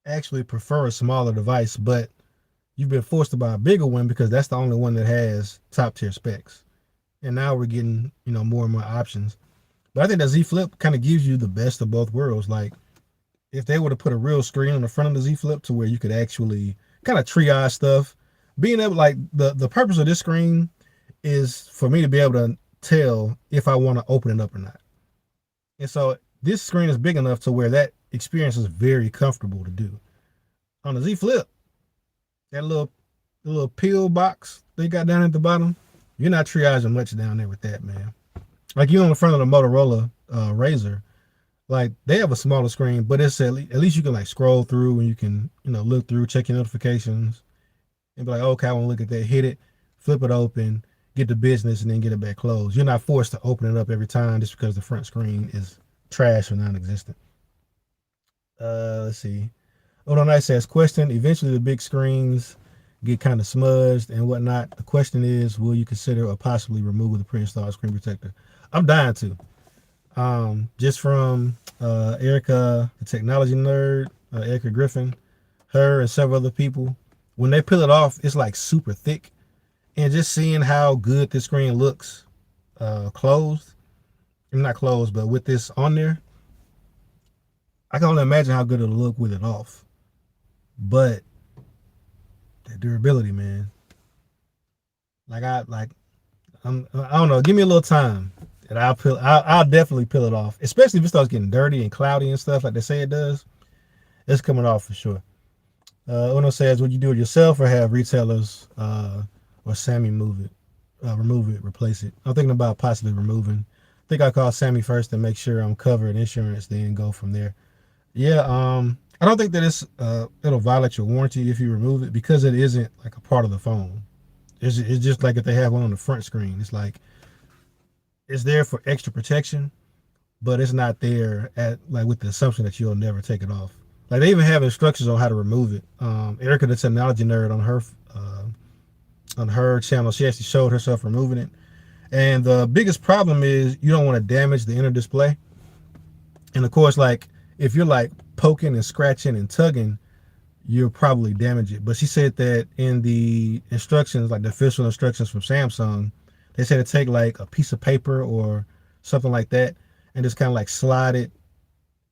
actually prefer a smaller device, but you've been forced to buy a bigger one because that's the only one that has top tier specs. And now we're getting, more and more options. But I think that Z Flip kind of gives you the best of both worlds. Like if they were to put a real screen on the front of the Z Flip to where you could actually kind of triage stuff, being able, like the purpose of this screen is for me to be able to tell if I want to open it up or not. And so this screen is big enough to where that experience is very comfortable to do. On the Z Flip, that little pill box they got down at the bottom, you're not triaging much down there with that, man. Like you on the front of the Motorola Razr, like they have a smaller screen, but it's at least you can like scroll through and you can look through, check your notifications, and be like, okay, I want to look at that, hit it, flip it open, get the business, and then get it back closed. You're not forced to open it up every time just because the front screen is trash or non-existent. Let's see. Odo Knight says, question, eventually the big screens get kind of smudged and whatnot. The question is, will you consider or possibly remove the pre-installed screen protector? I'm dying to. Just from Erica, the technology nerd, Erica Griffin, her and several other people, when they peel it off, it's like super thick. And just seeing how good this screen looks closed, not closed, but with this on there, I can only imagine how good it'll look with it off. But the durability, man. I don't know. Give me a little time. And I'll definitely peel it off, especially if it starts getting dirty and cloudy and stuff like they say it does. It's coming off for sure. Uno says, would you do it yourself or have retailers or Sammy remove it, replace it? I'm thinking about possibly removing. I think I call Sammy first to make sure I'm covered insurance, then go from there. Yeah, I don't think that it'll violate your warranty if you remove it because it isn't like a part of the phone. It's just like if they have one on the front screen. It's like it's there for extra protection, but it's not there at like with the assumption that you'll never take it off. Like they even have instructions on how to remove it. Erica, the technology nerd, on her channel, she actually showed herself removing it. And the biggest problem is you don't want to damage the inner display. And of course, like if you're like poking and scratching and tugging, you'll probably damage it. But she said that in the instructions, like the official instructions from Samsung, they said to take like a piece of paper or something like that and just kind of like slide it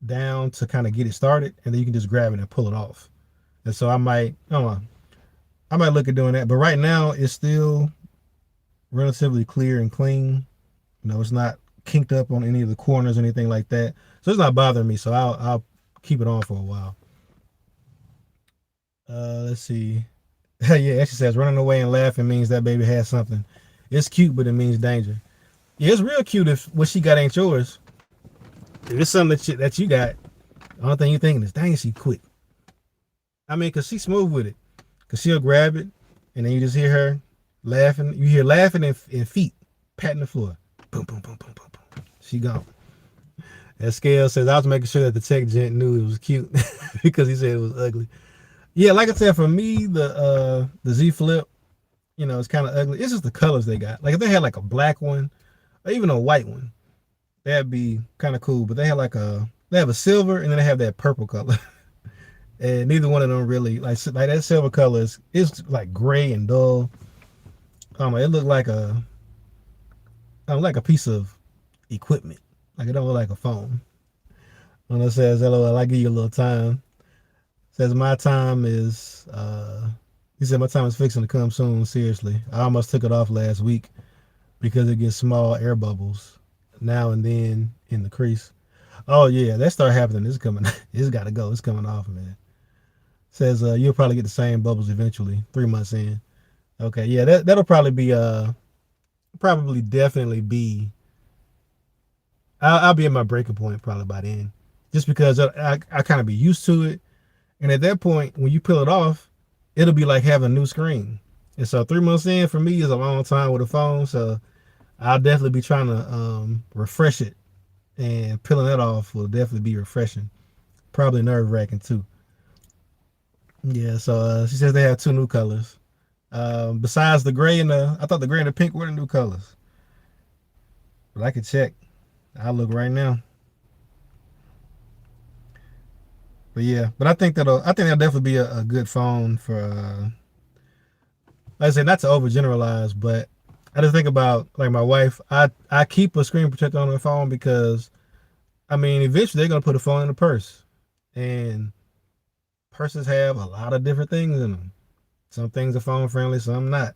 down to kind of get it started, and then you can just grab it and pull it off. And so I don't know, I might look at doing that. But right now, it's still relatively clear and clean. You know, it's not kinked up on any of the corners or anything like that. So it's not bothering me. So I'll keep it on for a while. Let's see. Yeah, actually says running away and laughing means that baby has something. It's cute, but it means danger. Yeah, it's real cute if what she got ain't yours. If it's something that you got, the only thing you thinking is, dang, she quick. I mean, cause she's smooth with it. Cause she'll grab it, and then you just hear her laughing. You hear laughing and feet patting the floor. Boom, boom, boom, boom, boom, boom. She gone. As Scale says, I was making sure that the tech gent knew it was cute because he said it was ugly. Yeah, like I said, for me, the Z Flip, you know, it's kind of ugly. It's just the colors they got. Like if they had like a black one or even a white one, that'd be kind of cool. But they have a silver and then they have that purple color. And neither one of them really like that silver color is like gray and dull. It looked like a piece of equipment. Like it don't look like a phone. When it says LOL, I give you a little time. Says my time is he said my time is fixing to come soon. Seriously, I almost took it off last week because it gets small air bubbles now and then in the crease. Oh yeah, that start happening. It's coming. It's got to go. It's coming off, man. Says you'll probably get the same bubbles eventually. 3 months in. Okay, yeah, that'll probably be probably definitely be. I'll be at my breaking point probably by then, just because I kind of be used to it, and at that point when you peel it off, it'll be like having a new screen. And so 3 months in for me is a long time with a phone, so I'll definitely be trying to refresh it, and peeling that off will definitely be refreshing. Probably nerve wracking too. Yeah, so she says they have two new colors. Besides the gray and I thought the gray and the pink were the new colors. But I could check. I'll look right now. But yeah, but I think that'll definitely be a good phone for like I said, not to overgeneralize, but I just think about like my wife. I keep a screen protector on her phone because I mean eventually they're gonna put a phone in a purse. And purses have a lot of different things in them. Some things are phone friendly, some not.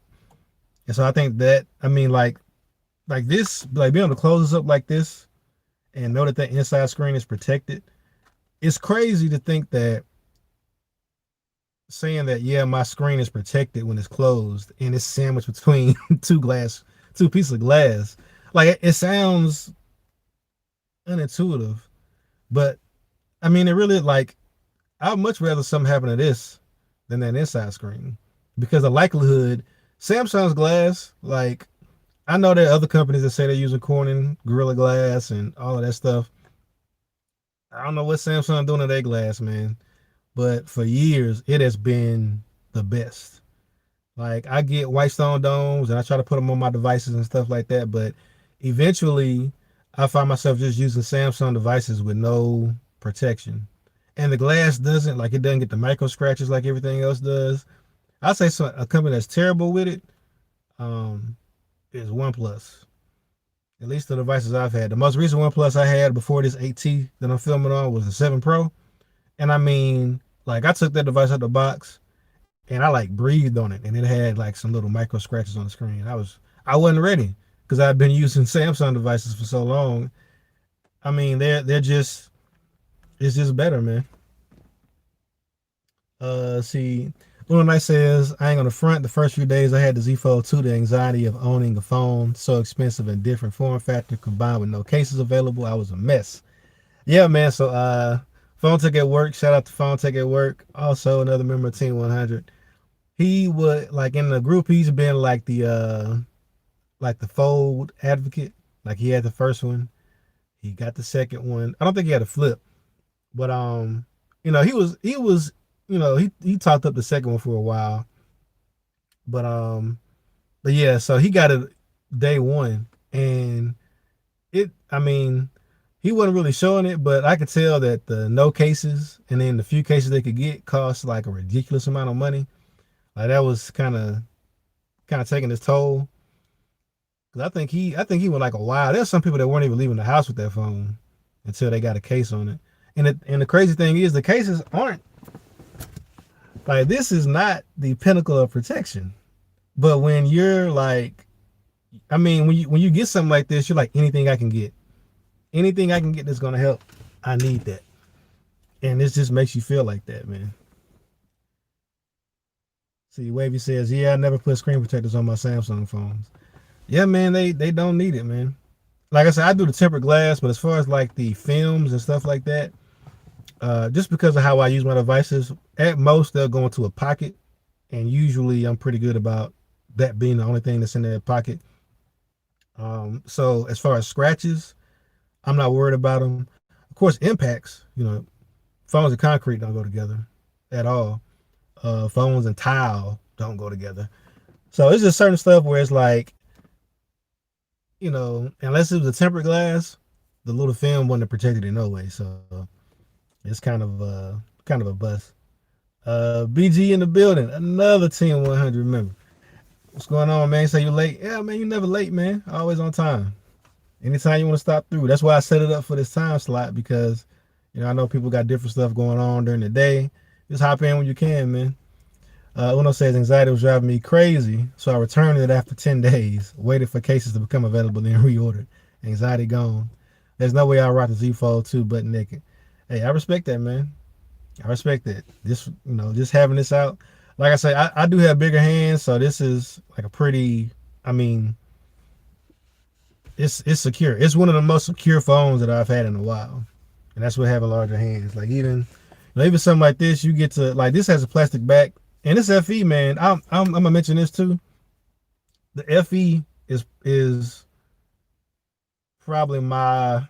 And so I think that I mean like this, like being able to close this up like this and know that that inside screen is protected. It's crazy to think that saying that yeah, my screen is protected when it's closed and it's sandwiched between two pieces of glass. Like it sounds unintuitive, but I mean it really like I'd much rather something happen to this than that inside screen because the likelihood Samsung's glass, like I know there are other companies that say they're using Corning Gorilla Glass and all of that stuff. I don't know what Samsung doing to their glass, man, but for years it has been the best. Like I get white stone domes and I try to put them on my devices and stuff like that, but eventually I find myself just using Samsung devices with no protection. And the glass it doesn't get the micro scratches like everything else does. I'd say a company that's terrible with it is OnePlus. At least the devices I've had. The most recent OnePlus I had before this 8T that I'm filming on was the 7 Pro. And I mean, like I took that device out the box and I like breathed on it and it had like some little micro scratches on the screen. I wasn't ready. because I've been using Samsung devices for so long. I mean, they're just it's just better, man. See, Little Night says, I ain't gonna front. The first few days I had the Z Fold 2, the anxiety of owning a phone so expensive and different form factor combined with no cases available, I was a mess. Yeah, man. So, Phone Tech at Work. Shout out to Phone Tech at Work. Also, another member of Team 100. He would like in the group. He's been like the Fold advocate. Like he had the first one. He got the second one. I don't think he had a flip, but he was he talked up the second one for a while, but but yeah, so he got it day one, and I mean, he wasn't really showing it, but I could tell that the no cases and then the few cases they could get cost like a ridiculous amount of money. Like that was kind of taking its toll. Cause I think he went like a while. There's some people that weren't even leaving the house with that phone until they got a case on it. And the crazy thing is the cases aren't like this is not the pinnacle of protection. But when you're like, I mean, when you get something like this, you're like anything I can get, anything I can get that's gonna help. I need that, and this just makes you feel like that, man. See, Wavy says, yeah, I never put screen protectors on my Samsung phones. Yeah, man, they don't need it, man. Like I said, I do the tempered glass, but as far as like the films and stuff like that, just because of how I use my devices, at most they'll go into a pocket, and usually I'm pretty good about that being the only thing that's in that pocket. So as far as scratches, I'm not worried about them. Of course, impacts, phones and concrete don't go together at all. Phones and tile don't go together. So it's just certain stuff where it's like, unless it was a tempered glass, the little film wouldn't have protected it no way. So it's kind of a bust. BG in the building, another Team 100 member. What's going on, man? Say you late? Yeah, man, you never late, man. Always on time. Anytime you want to stop through. That's why I set it up for this time slot because, I know people got different stuff going on during the day. Just hop in when you can, man. Uno says anxiety was driving me crazy, so I returned it after 10 days. Waited for cases to become available, then reordered. Anxiety gone. There's no way I'll rock the Z Fold 2 butt naked. Hey, I respect that, man. I respect that. Just having this out. Like I say, I do have bigger hands, so this is like a pretty. I mean, it's secure. It's one of the most secure phones that I've had in a while, and that's what having larger hands. Like even something like this, you get to like this has a plastic back, and this FE, man. I'm gonna mention this too. The FE is probably my.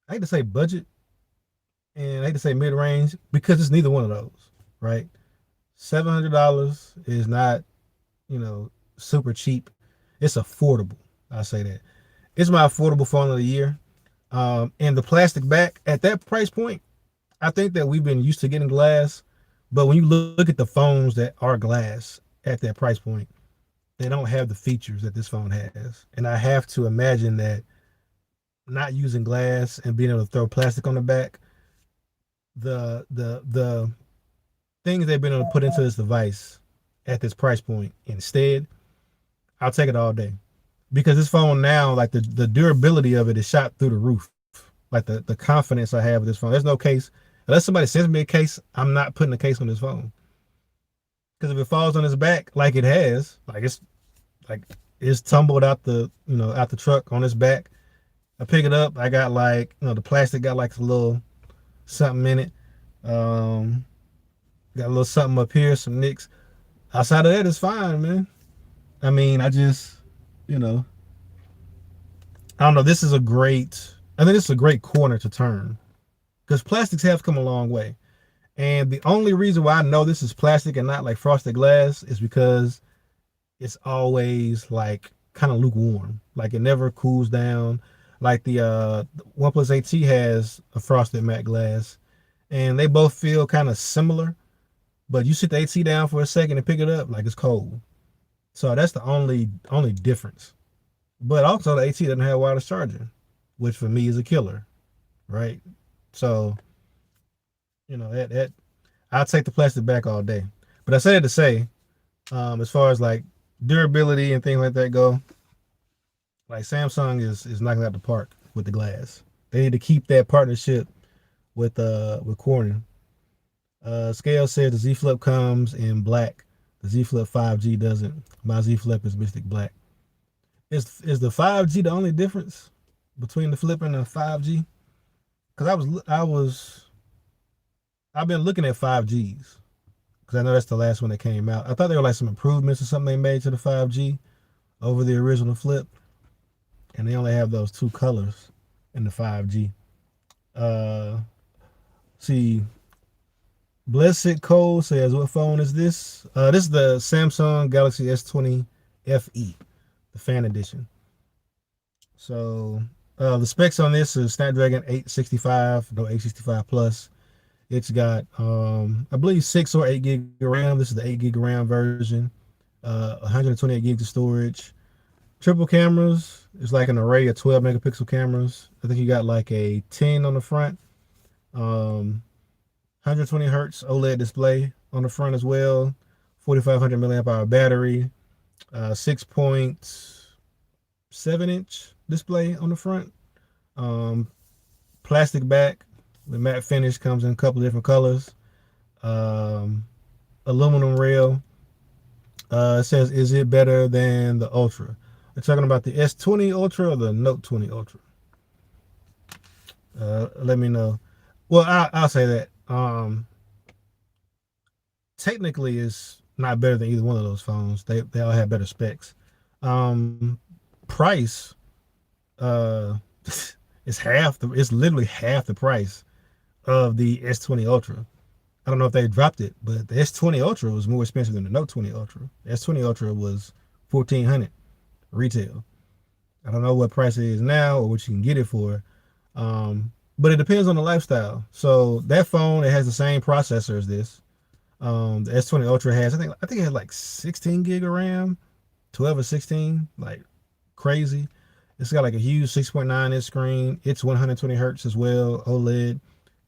I hate to say budget, and I hate to say mid range because it's neither one of those, right? $700 is not, super cheap. It's affordable. I say that. It's my affordable phone of the year. And the plastic back at that price point, I think that we've been used to getting glass, but when you look at the phones that are glass at that price point, they don't have the features that this phone has. And I have to imagine that not using glass and being able to throw plastic on the back, the things they've been able to put into this device at this price point instead, I'll take it all day. Because this phone now, like the durability of it is shot through the roof. Like the confidence I have with this phone. There's no case. Unless somebody sends me a case, I'm not putting a case on this phone. Because if it falls on its back like it has, it's tumbled out the truck on its back. I pick it up, I got the plastic got like a little something in it. Got a little something up here, some nicks. Outside of that, it's fine, man. I mean, I don't know. I think this is a great corner to turn because plastics have come a long way. And the only reason why I know this is plastic and not like frosted glass is because it's always like kind of lukewarm. Like it never cools down. Like the OnePlus 8T has a frosted matte glass and they both feel kind of similar. But you sit the AT down for a second and pick it up, like it's cold. So that's the only difference. But also the AT doesn't have wireless charging, which for me is a killer, right? So, that I'll take the plastic back all day. But I say that to say, as far as like durability and things like that go, Like Samsung is knocking out the park with the glass. They need to keep that partnership with Corning. Scale says the Z Flip comes in black. The Z Flip 5G doesn't. My Z Flip is Mystic Black. Is the 5G the only difference between the Flip and the 5G? Because I've been looking at 5Gs because I know that's the last one that came out. I thought there were like some improvements or something they made to the 5G over the original Flip, and they only have those two colors in the 5G. Uh, see, Blessed Cole says, "What phone is this? This is the Samsung Galaxy S20 FE, the Fan Edition. So the specs on this is Snapdragon 865, no 865 Plus. It's got I believe 6 or 8 gig of RAM. This is the 8 gig of RAM version. 128 gigs of storage. Triple cameras. It's like an array of 12 megapixel cameras. I think you got like a 10 on the front. 120 hertz OLED display on the front as well. 4,500 milliamp hour battery. 6.7-inch display on the front. Plastic back. The matte finish comes in a couple of different colors. Aluminum rail. It says, is it better than the Ultra? They're talking about the S20 Ultra or the Note 20 Ultra. Let me know. Well, I'll say that. Technically, it's not better than either one of those phones. They all have better specs. Price, it's literally half the price of the S20 Ultra. I don't know if they dropped it, but the S20 Ultra was more expensive than the Note 20 Ultra. The S20 Ultra was $1,400 retail. I don't know what price it is now or what you can get it for, but it depends on the lifestyle. So that phone, it has the same processor as this. The S20 Ultra has, I think it has like 16 gig of RAM, 12 or 16, like crazy. It's got like a huge 6.9-inch screen. It's 120 hertz as well, OLED.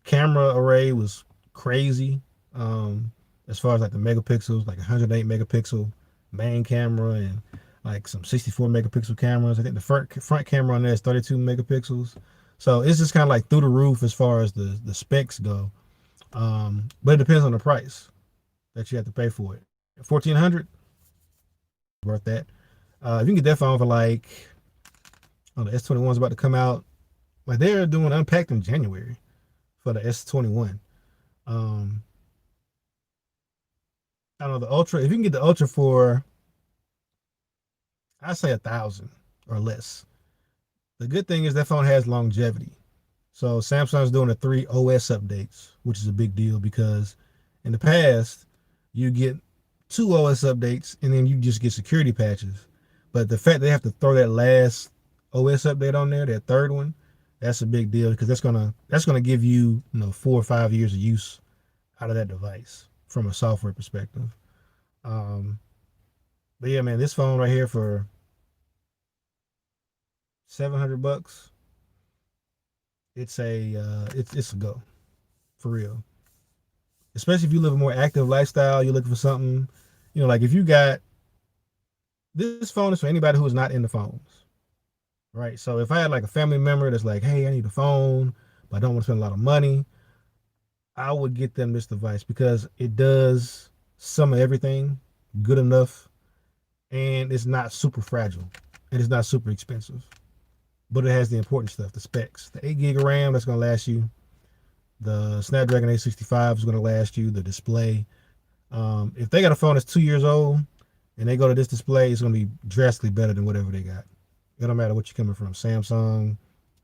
Camera array was crazy. As far as like the megapixels, like 108 megapixel main camera and like some 64 megapixel cameras. I think the front camera on there is 32 megapixels. So it's just kind of like through the roof as far as the specs go. But it depends on the price that you have to pay for it. 1,400 worth that. If you can get that phone for like, oh, the S21 is about to come out. Like they're doing Unpacked in January for the S21. I don't know, the Ultra. If you can get the Ultra for, I say 1,000 or less. The good thing is that phone has longevity. So Samsung's doing the 3 OS updates, which is a big deal because in the past you get 2 OS updates and then you just get security patches. But the fact they have to throw that last OS update on there, that third one, that's a big deal because that's gonna give you 4 or 5 years of use out of that device from a software perspective. But yeah, man, this phone right here for $700, it's a go for real. Especially if you live a more active lifestyle, you're looking for something, like if you got this phone is for anybody who is not into phones, right? So if I had like a family member that's like, hey, I need a phone, but I don't want to spend a lot of money, I would get them this device because it does some of everything good enough, and it's not super fragile, and it's not super expensive, but it has the important stuff, the specs, the 8 gig of RAM that's going to last you, the Snapdragon 865 is going to last you, the display. If they got a phone that's 2 years old and they go to this display, it's going to be drastically better than whatever they got. It don't matter what you're coming from, Samsung,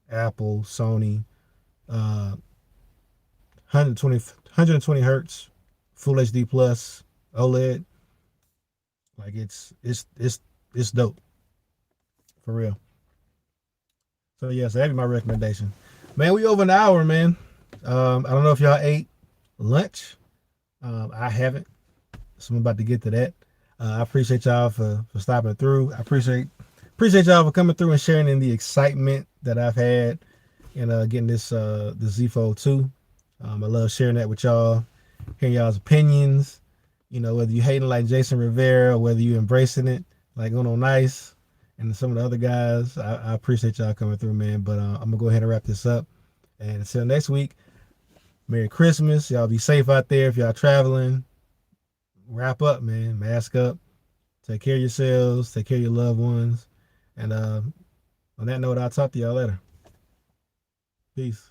Apple, Sony. 120 hertz, Full HD plus OLED. Like it's dope for real. So yeah, so that'd be my recommendation. Man, we over an hour, man. I don't know if y'all ate lunch. I haven't, so I'm about to get to that. I appreciate y'all for stopping through. I appreciate y'all for coming through and sharing in the excitement that I've had in getting this the Z Fold 2. I love sharing that with y'all, hearing y'all's opinions. Whether you hating like Jason Rivera or whether you embracing it like Uno Nice. and some of the other guys. I appreciate y'all coming through, man. But I'm gonna go ahead and wrap this up. And until next week, Merry Christmas. Y'all be safe out there if y'all traveling. Wrap up, man. Mask up. Take care of yourselves. Take care of your loved ones. And on that note, I'll talk to y'all later. Peace.